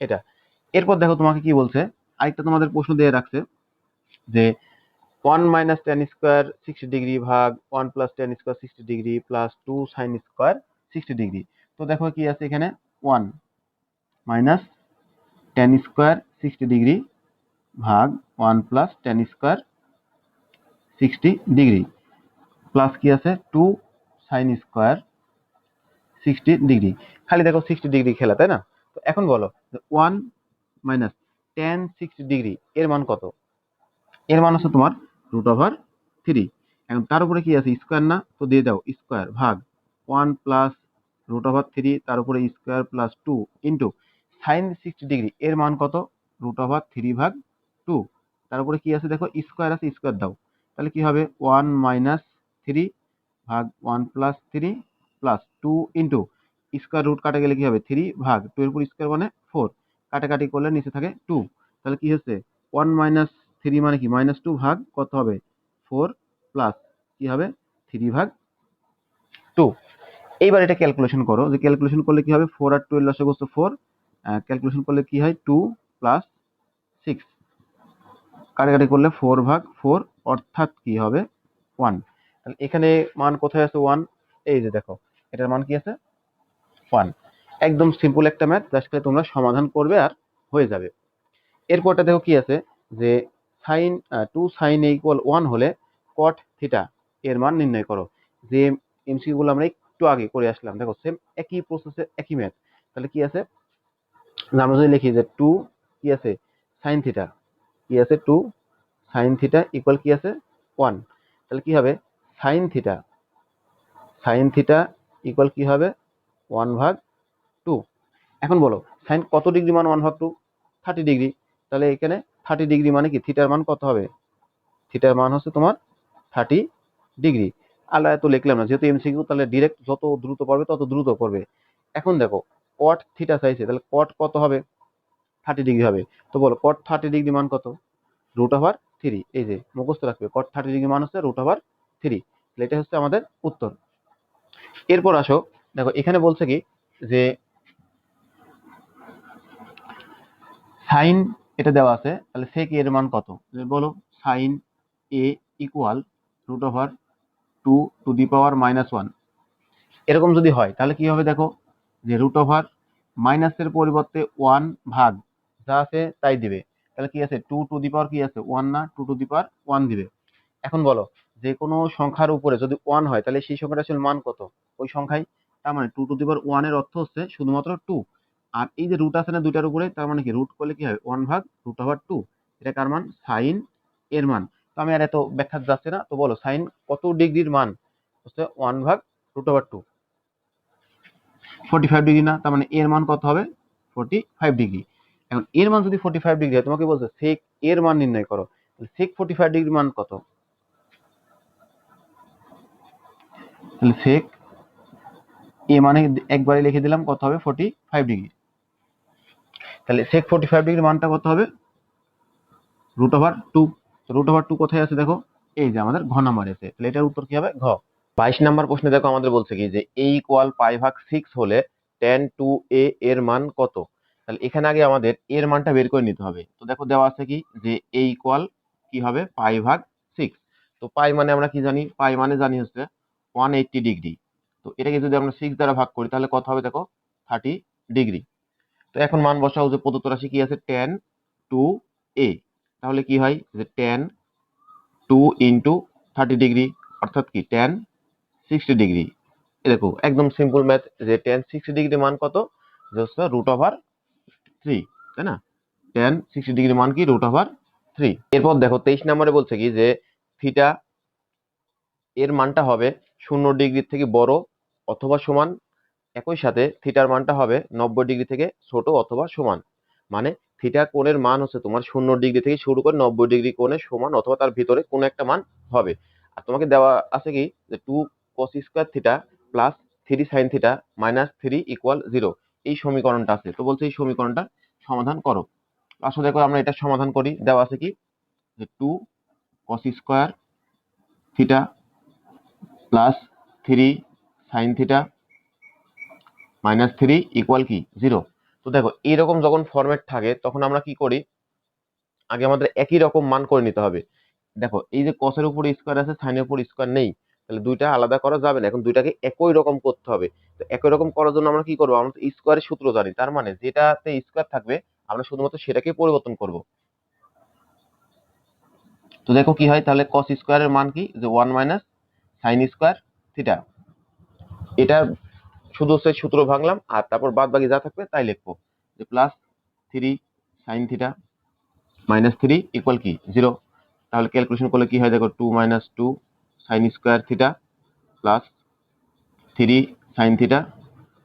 এটা। এরপর দেখো তোমাকে কি বলছে, আরেকটা তোমাদের প্রশ্ন দিয়ে রাখছে যে one minus tan square 60 degree ভাগ one plus tan square 60 degree plus two sine square 60 degree. তো দেখো কি আছে এখানে one minus tan square 60 degree ভাগ one plus tan square 60 degree plus কি আছে টু সাইন স্কোয়ার 60 ডিগ্রি। খালি দেখো 60 ডিগ্রি খেলা, তাই না। তো এখন বলো ওয়ান মাইনাস টেন 60 ডিগ্রি এর মান কত, এর মান হচ্ছে তোমার রুট ওভার থ্রি। এখন তার উপরে কি আছে স্কোয়ার না, তো দিয়ে দাও স্কোয়ার ভাগ one plus root over three তার উপরে square plus two into sine 60 degree এর মান কত রুট ওভার থ্রি ভাগ টু, তার উপরে কি আছে দেখো স্কোয়ার আছে স্কোয়ার দাও, তাহলে কি হবে ওয়ান মাইনাস থ্রি ভাগ one plus three plus two into square root কাটা গেলে কি হবে থ্রি ভাগ টু এর উপর স্কোয়ার মানে ফোর, কাটাকাটি করলে নিচে থাকে টু, তাহলে কি হচ্ছে ওয়ান মাইনাস থ্রি মানে কি মাইনাস টু ভাগ কত হবে ফোর প্লাস কি হবে থ্রি ভাগ টু। এইবার এটা ক্যালকুলেশন করো, যে ক্যালকুলেশন করলে কি হবে ফোর আর টু এর লসাগু হচ্ছে ফোর, ক্যালকুলেশন করলে কি হয় টু প্লাস সিক্স, কাটাকাটি করলে ফোর ভাগ ফোর অর্থাৎ কি হবে ওয়ান। তাহলে এখানে মান কোথায় আছে ওয়ান, এই যে দেখো এটার মান কি আছে ওয়ান। একদম সিম্পল একটা ম্যাথ, জাস্ট করে তোমরা সমাধান করবে আর হয়ে যাবে। এরপরটা দেখো কি আছে যে sign two sign A equal one হলে কট থিটা এর মান নির্ণয় করো। যে এমসিকিউ গুলো আমরা একটু আগে করে আসলাম দেখো সেম একই প্রসেসে একই ম্যাথ। তাহলে কি আছে না, আমরা যদি লিখি যে টু কি আছে সাইন থিটা, কি আছে টু সাইন থিটা ইকুয়াল কি আছে ওয়ান, তাহলে কি হবে sine theta, sine theta equal কি হবে ওয়ান ভাগ টু। এখন বলো সাইন কত ডিগ্রি মান ওয়ান ভাগ টু 30 ডিগ্রি, তাহলে এখানে 30 ডিগ্রি মানে কি থিটার মান কত হবে, থিটার মান হচ্ছে তোমার 30 ডিগ্রি। আল্লাহ এত লিখলাম না যেহেতু এমসিকিউ, তাহলে ডিরেক্ট যত দ্রুত পারবে তত দ্রুত করবে। এখন দেখো কট থিটা চাইছে, তাহলে কট কত হবে 30 ডিগ্রি হবে। তো বলো কট 30 ডিগ্রি মান কত রুট ওভার থ্রি, এই যে মুখস্থ রাখবে কট 30 ডিগ্রি মান হচ্ছে রুট ওভার থ্রি, এটা হচ্ছে আমাদের উত্তর। এরপর আসো দেখো এখানে বলছে কি যে সাইন এটা দেওয়া আছে, তাহলে সেক এর মান কত, বলো sine A equal root over two to the power minus one, এরকম যদি হয় তাহলে কি হবে দেখো যে রুট ওভার মাইনাসের পরিবর্তে 1 ভাগ যা আছে তাই দিবে। তাহলে কি আছে, 2 টু দি পাওয়ার কি আছে 1 না, 2 টু দি পাওয়ার 1 দিবে। এখন বলো, যে কোনো সংখ্যার উপরে যদি 1 হয় তাহলে সেই সংখ্যাটা আসলে মান কত, ওই সংখ্যায়। তার মানে 2 টু দি পাওয়ার 1 এর অর্থ হচ্ছে শুধুমাত্র 2। আর এই যে রুট আছে না দুইটার উপরে, তার মানে কি রুট করলে কি হয় 1 ভাগ রুট ওভার 2। এটা কার মান, সাইন এর মান। তো আমি আর এত ব্যাখ্যা যাচ্ছে না, তো বলো সাইন কত ডিগ্রির মান হচ্ছে 1 ভাগ রুট ওভার 2, 45 ডিগ্রি না, তার মানে এর মান কত হবে 45 ডিগ্রি। এখন এর মান যদি 45 ডিগ্রি হয়, তোমাকে বলছে সেক এর মান নির্ণয় করো। সেক 45 ডিগ্রি মান কত, তাহলে সেক এ মানে একবারে লিখে দিলাম কত হবে 45 ডিগ্রি। তাহলে সেক 45 ডিগ্রি মানটা কত হবে, রুট ওভার 2। রুট ওভার 2 কোথায় আছে দেখো, এই যে আমাদের ঘ নাম্বার আছে, তাহলে এটার উত্তর কি হবে ঘ। 22 নাম্বার প্রশ্নে দেখো আমাদের বলছে কি যে a ইকুয়াল পাই ভাগ 6 হলে tan 2a এর মান কত। তাহলে এখানে আগে আমাদের এর মানটা বের করে নিতে হবে। তো দেখো দেওয়া আছে কি যে a ইকুয়াল কি হবে পাই ভাগ 6। তো পাই মানে আমরা কি জানি, পাই মানে জানি হচ্ছে 180 ডিগ্রি। তো এটাকে যদি আমরা 6 দ্বারা ভাগ করি তাহলে কত হবে দেখো 30 ডিগ্রি। তো এখন মান বসাও, যে প্রদত্ত রাশি কি আছে tan 2a, তাহলে কি হয় যে tan 2 ইন্টু 30 ডিগ্রি অর্থাৎ কি tan 60 ডিগ্রি। দেখো একদম সিম্পল ম্যাথ, যে tan 60 ডিগ্রি মান কত, যে হচ্ছে রুট ওভার 3, তাই না। tan 60 ডিগ্রি মান কি রুট ওভার 3। এরপর দেখো 23 নম্বরে বলছে কি যে থিটা এর মানটা হবে 0 ডিগ্রি থেকে বড় অথবা সমান, একই সাথে থিটার মানটা হবে 90 ডিগ্রি থেকে ছোট অথবা সমান। মানে থিটা কোণের মান হচ্ছে তোমার 0 ডিগ্রি থেকে শুরু করে 90 ডিগ্রি কোণের সমান অথবা তার ভিতরে কোনো একটা মান হবে। আর তোমাকে দেওয়া আছে কি যে 2 cos square theta plus 3 sin theta minus 3 equal 0, এই সমীকরণটা আছে। তো বলছে এই সমীকরণটা সমাধান করো। আসলে দেখো আমরা এটা সমাধান করি, দেওয়া আছে কি যে 2 cos square theta plus 3 sin theta minus 3 equal কি 0। তো দেখো এরকম যখন ফরম্যাট থাকে তখন আমরা কি করি, আগে আমাদের একই রকম মান করে নিতে হবে। দেখো এই যে কসের উপর স্কোয়ার আছে, সাইনের উপর স্কোয়ার নেই, তাহলে দুইটা আলাদা করা যাবে না, এখন দুইটাকে একই রকম করতে হবে। তো একই রকম করার জন্য আমরা কি করবো, আমরা স্কোয়ারের সূত্র জানি, তার মানে যেটাতে স্কোয়ার থাকবে আমরা শুধুমাত্র সেটাকে পরিবর্তন করব। তো দেখো কি হয়, তাহলে কস স্কোয়ারের মান কি যে 1 মাইনাস সাইন স্কোয়ার থিটা, এটা শুধু হচ্ছে সূত্র ভাঙলাম আর তারপর বাদ বাকি যা থাকবে তাই লিখবো, যে plus 3 sine theta minus 3 equal কি 0। তাহলে ক্যালকুলেশন করলে কি হয় দেখো 2 minus 2 sine square theta plus 3 sine theta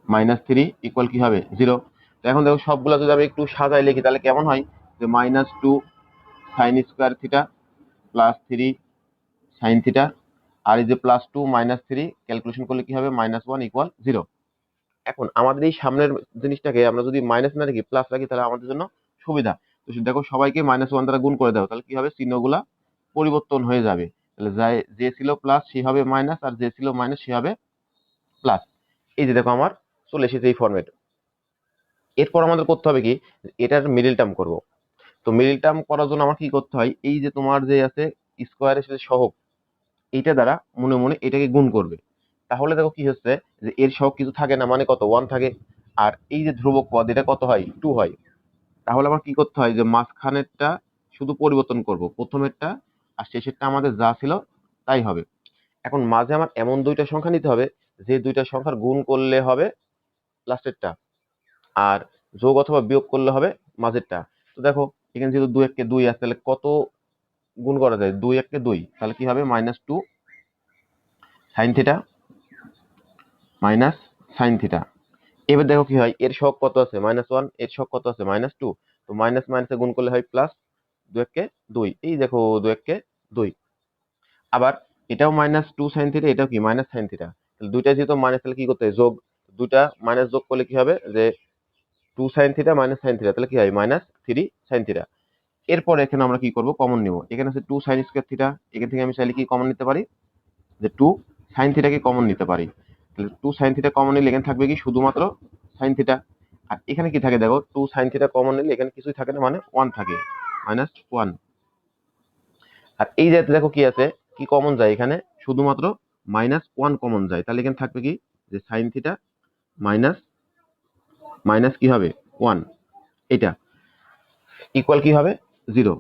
minus 3 equal কি হবে 0। তো এখন দেখো সবগুলো যদি আমি একটু সাজাই লিখি তাহলে কেমন হয়, যে minus 2 sine square theta plus 3 sine theta, আর এই যে প্লাস 2 মাইনাস 3 ক্যালকুলেশন করলে কি হবে মাইনাস 1 ইকুয়াল 0। এখন আমাদের এই সামনের জিনিসটাকে আমরা যদি মাইনাস না রাখি প্লাস রাখি তাহলে আমাদের জন্য সুবিধা। তো দেখো সবাইকে -1 দ্বারা গুণ করে দাও, তাহলে কি হবে চিহ্নগুলা পরিবর্তন হয়ে যাবে। তাহলে যে ছিল প্লাস সে হবে মাইনাস, আর যে ছিল মাইনাস সে হবে প্লাস। এই যে দেখো আমার চলে এসেছে এই ফরম্যাট। এরপর আমাদের করতে হবে কি, এটার মিডল টার্ম করব। তো মিডল টার্ম করার জন্য আমার কি করতে হয়, এই যে তোমার যে আছে স্কোয়ারের সাথে সহগ, এইটা দ্বারা মনে মনে এটাকে গুণ করবে। তাহলে দেখো কি হচ্ছে যে এর সহগ কিছু থাকে না, মানে কত 1 থাকে, আর এই যে ধ্রুবক পদ এটা কত হয় 2 হয়। তাহলে আমার কি করতে হয়, যে মাঝখানেরটা শুধু পরিবর্তন করব, প্রথমেরটা আর শেষেরটা আমাদের যা ছিল তাই হবে। এখন মাঝে আমার এমন দুইটা সংখ্যা নিতে হবে যে দুইটা সংখ্যার গুণ করলে হবে লাস্টেরটা, আর যোগ অথবা বিয়োগ করলে হবে মাঝেরটা। তো দেখো এখানে যেহেতু 2 1 2 আছে, তাহলে কত গুণ করা যায় 2 1 2, তাহলে কি হবে -2 sine theta minus sine theta. এবার দেখো কি হয়, এর সহগ কত আছে -1, এর সহগ কত আছে -2, তো মাইনাস মাইনাসে গুণ করলে হয় প্লাস, 2 1 2, এই দেখো 2 1 2। আবার এটাও -2 সাইন থিটা, এটাও কি মাইনাস সাইন থিটা, তাহলে দুইটা যেহেতু মাইনাস তাহলে কি করতে হয় যোগ, দুইটা মাইনাস যোগ করলে কি হবে যে 2 sine theta minus sine theta, তাহলে কি হয় -3 সাইন থিটা। এরপর এখানে আমরা কি করব, কমন নিব, এখানে আছে 2 সাইন স্কয়ার থিটা, এখান থেকে আমি চাইলে কি কমন নিতে পারি, যে 2 সাইন থিটাকে কমন নিতে পারি। তাহলে 2 সাইন থিটা কমন নিলে এখানে থাকবে কি শুধুমাত্র সাইন থিটা। আর এখানে কি থাকে দেখো 2 সাইন থিটা কমন নিলে এখানে কিছুই থাকে না, মানে 1 থাকে -1। আর এই যে দেখো কি আছে, কি কমন যায় এখানে শুধুমাত্র -1 কমন যায়, তাহলে এখানে থাকবে কি যে সাইন থিটা মাইনাস মাইনাস কি হবে 1, এটা ইকুয়াল কি হবে 0।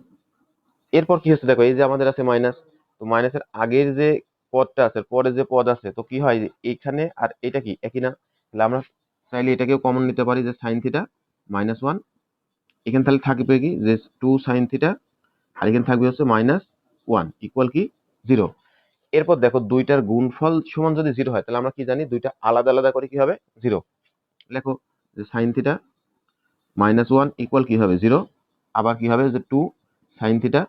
এরপর কি হচ্ছে দেখো, এই যে আমাদের আছে মাইনাস, তো মাইনাসের আগের যে পদটা আছে, পরে যে পদ আছে, তো কি হয় এইখানে আর এটা কি একই না, তাহলে আমরা চাইলে এটাকেও কমন নিতে পারি যে সাইন থিটা -1, এখানে তাহলে থাকবে কি যে 2 সাইন থিটা, আর এখানে থাকবে হচ্ছে -1 ইকুয়াল কি 0। এরপর দেখো দুইটার গুণফল সমান যদি 0 হয়, তাহলে আমরা কি জানি দুইটা আলাদা আলাদা করে কি হবে 0। লেখো যে সাইন থিটা -1 ইকুয়াল কি হবে 0, আবার কি হবে যে 2 সাইন থিটা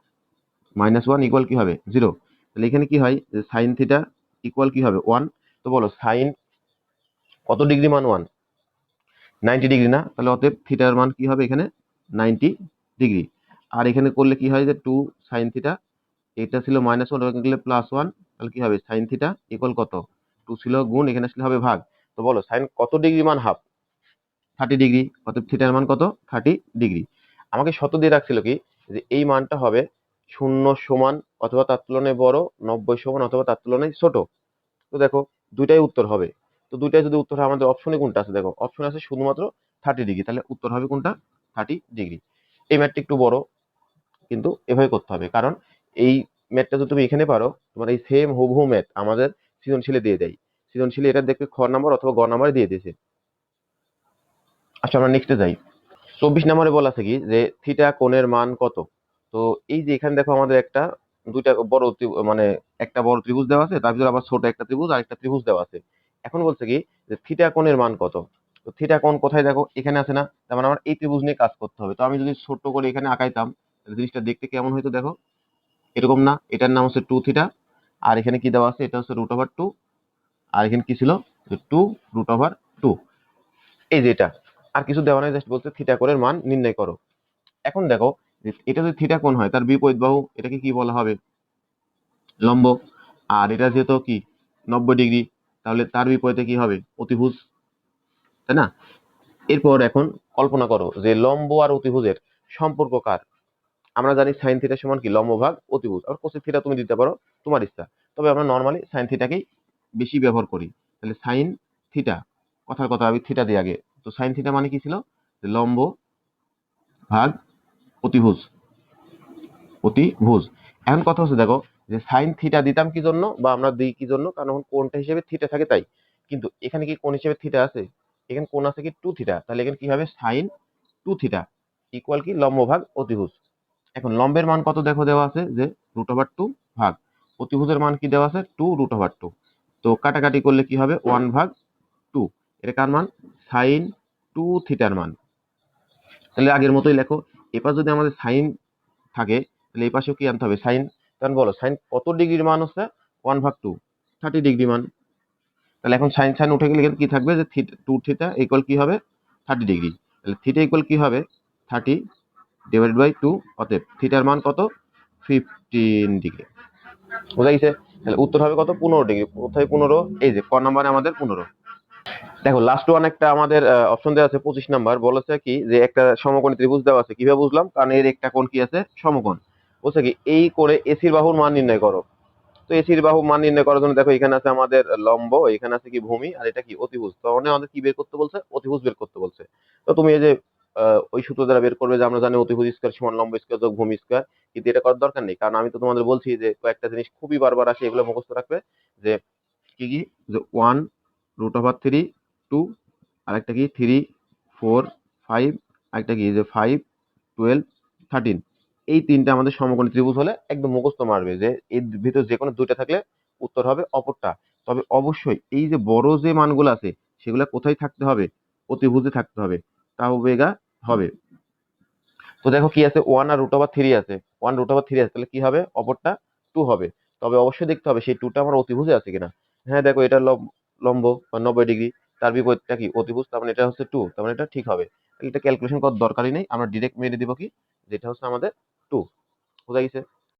-1 ইকুয়াল কি হবে 0। তাহলে এখানে কি হয় যে সাইন থিটা ইকুয়াল কি হবে 1। তো বলো সাইন কত ডিগ্রি মান 1, 90 ডিগ্রি না, তাহলে অতএব থিটার মান কি হবে এখানে 90 ডিগ্রি। আর এখানে করলে কি হয় যে 2 সাইন থিটা, এটা ছিল -1, ওখানে গেলে +1, তাহলে কি হবে সাইন থিটা ইকুয়াল কত, 2 ছিল গুণ, এখানে আসলে হবে ভাগ। তো বলো সাইন কত ডিগ্রি মান হাফ, 30 ডিগ্রি, অতএব থিটার মান কত 30 ডিগ্রি। আমাকে শত দিয়ে রাখছিল কি যে এই মানটা হবে 0 সমান অথবা তার তুলনায় বড়, 90 সমান অথবা তার তুলনায় ছোট। তো দেখো দুইটাই উত্তর হবে। তো দুইটাই যদি উত্তর হয়, আমাদের অপশনে কোনটা আছে, দেখো অপশনে আছে শুধুমাত্র 30 ডিগ্রি, তাহলে উত্তর হবে কোনটা 30 ডিগ্রি। এই ম্যাথটা একটু বড়, কিন্তু এভাবে করতে হবে, কারণ এই ম্যাথটা যদি তুমি এখানে পারো, তোমার এই সেম হুবহু ম্যাথ আমাদের সৃজনশীলে দিয়ে দেয়। সৃজনশীলে এটা দেখবে খ নাম্বার অথবা গ নাম্বারে দিয়ে দিয়েছে। আচ্ছা আমরা নেক্সটে যাই। 24 নম্বরে বলা আছে কি যে থিটা কোণের মান কত। তো এই যে এখানে দেখো আমাদের একটা দুইটা বড় মানে একটা বড় ত্রিভুজ দেওয়া আছে, তার ভিতরে আবার ছোট একটা ত্রিভুজ আর একটা ত্রিভুজ দেওয়া আছে। এখন বলছে কি যে থিটা কোণের মান কত। তো থিটা কোণ কোথায়, দেখো এখানে আছে না, তার মানে আমার এই ত্রিভুজ নিয়ে কাজ করতে হবে। তো আমি যদি ছোট করে এখানে আঁকাইতাম, তাহলে জিনিসটা দেখতে কেমন হইতো দেখো, এরকম না, এটার নাম হচ্ছে 2 থিটা, আর এখানে কি দেওয়া আছে, এটা হচ্ছে √2, আর এখানে কি ছিল যে 2√2, এই যে এটা, আর কিছু দেওয়া নাই, জাস্ট বলছে থিটা কোণের মান নির্ণয় করো। এখন দেখো যে এটা যদি থিটা কোণ হয়, তার বিপরীত বাহু এটাকে কি বলা হবে, লম্ব। আর এটা যেহেতু কি 90 ডিগ্রি, তাহলে তার বিপরীতে কি হবে, অতিভুজ, তাই না? এরপর এখন কল্পনা করো যে লম্ব আর অতিভুজের সম্পর্ক কার। আমরা জানি সাইন থিটা সমান কি লম্ব ভাগ অতিভুজ, আর কোসেক থিটা তুমি দিতে পারো তোমার ইচ্ছা, তবে আমরা নর্মালি সাইন থিটাকেই বেশি ব্যবহার করি। তাহলে সাইন থিটা, কথার কথা আমি থিটা দিই আগে, তো সাইন থিটা মানে কি ছিল যে লম্ব ভাগ অতিভুজ, অতিভুজ। এখন কথা হচ্ছে দেখো যে সাইন থিটা দিতাম কি জন্য, বা আমরা দিই কি জন্য, কারণ কোণটা হিসেবে থিটা থাকে তাই। কিন্তু এখানে কি কোণ হিসেবে থিটা আছে, এখানে কোণ আছে কি 2 থিটা, তাহলে এখানে কি হবে সাইন 2 থিটা ইকুয়াল কি লম্ব ভাগ অতিভুজ। এখন লম্বের মান কত দেখো দেওয়া আছে যে √2 ভাগ, অতিভুজের মান কি দেওয়া আছে 2√2। তো কাটাকাটি করলে কি হবে 1/2, এটা কার মান, সাইন 2 থিটার মান। তাহলে আগের মতোই লেখো, এবার যদি আমাদের সাইন থাকে, তাহলে এই পাশেও কি আনতে হবে সাইন। কারণ বলো সাইন কত ডিগ্রির মান হচ্ছে 1/2, 30 ডিগ্রি মান। তাহলে এখন সাইন সাইন উঠে গেলে এখানে কি থাকবে যে 2 থিটা ইকুয়াল কি হবে 30 ডিগ্রি। তাহলে থিটা ইকুয়াল কি হবে 30/2, অতএব থিটার মান কত 15 ডিগ্রি। বোঝা গেছে? তাহলে উত্তর হবে কত 15 ডিগ্রি। কোথায় 15, এই যে ক নাম্বারে আমাদের 15। দেখো লাস্ট ওয়ান একটা আমাদের অপশন দেওয়া আছে 25 নাম্বার, বলেছে কি যে একটা সমকোণী ত্রিভুজ দেওয়া আছে, কিভাবে বুঝলাম, কারণ এর একটা কোণ কি আছে সমকোণ। বলছে কি এই করে এসির বাহুর মান নির্ণয় করো। তো এসির বাহু মান নির্ণয় করার জন্য দেখো এখানে আছে আমাদের লম্ব, এখানে আছে কি ভূমি, আর এটা কি অতিভুজ। তো মানে আমাদের কি বের করতে বলছে, অতিভুজ বের করতে বলছে। তো তুমি এই যে ওই সূত্র দ্বারা বের করবে যে আমরা জানি অতিভুজ স্কয়ার সমান লম্ব স্কয়ার যোগ ভূমি স্কয়ার, কিন্তু এটা করার দরকার নেই, কারণ আমি তো তোমাদের বলছি যে কয়েকটা জিনিস খুবই বারবার আসে, এগুলো মুখস্থ রাখবে। যে কি কি, যে 1√3 2, আরেকটা কি 3 4 5, আরেকটা কি যে 5 12 13, এই তিনটা আমাদের সমকোণী ত্রিভুজ হলে একদম মুখস্থ মারবে যে এর ভিতর যে কোনো দুইটা থাকলে উত্তর হবে অপরটা। তবে অবশ্যই এই যে বড় যে মানগুলো আছে সেগুলো কোথায় থাকতে হবে, অতিভুজে থাকতে হবে, তাও বেগা হবে। তো দেখো কি আছে 1 আর √3 আছে, 1√3 আছে, তাহলে কি হবে অপরটা 2 হবে। তবে অবশ্যই দেখতে হবে সেই 2টা আমার অতিভুজে আছে কিনা। হ্যাঁ দেখো এটা লম্ব বা 90 ডিগ্রি, তার বিপরীতটা কি অতিভুজ, তার মানে এটা হচ্ছে 2, তার মানে এটা ঠিক হবে। এটা ক্যালকুলেশন করার দরকারই নেই, আমরা ডিরেক্ট মেরে দিব কি যেটা হচ্ছে আমাদের 2। বোঝা গেছে?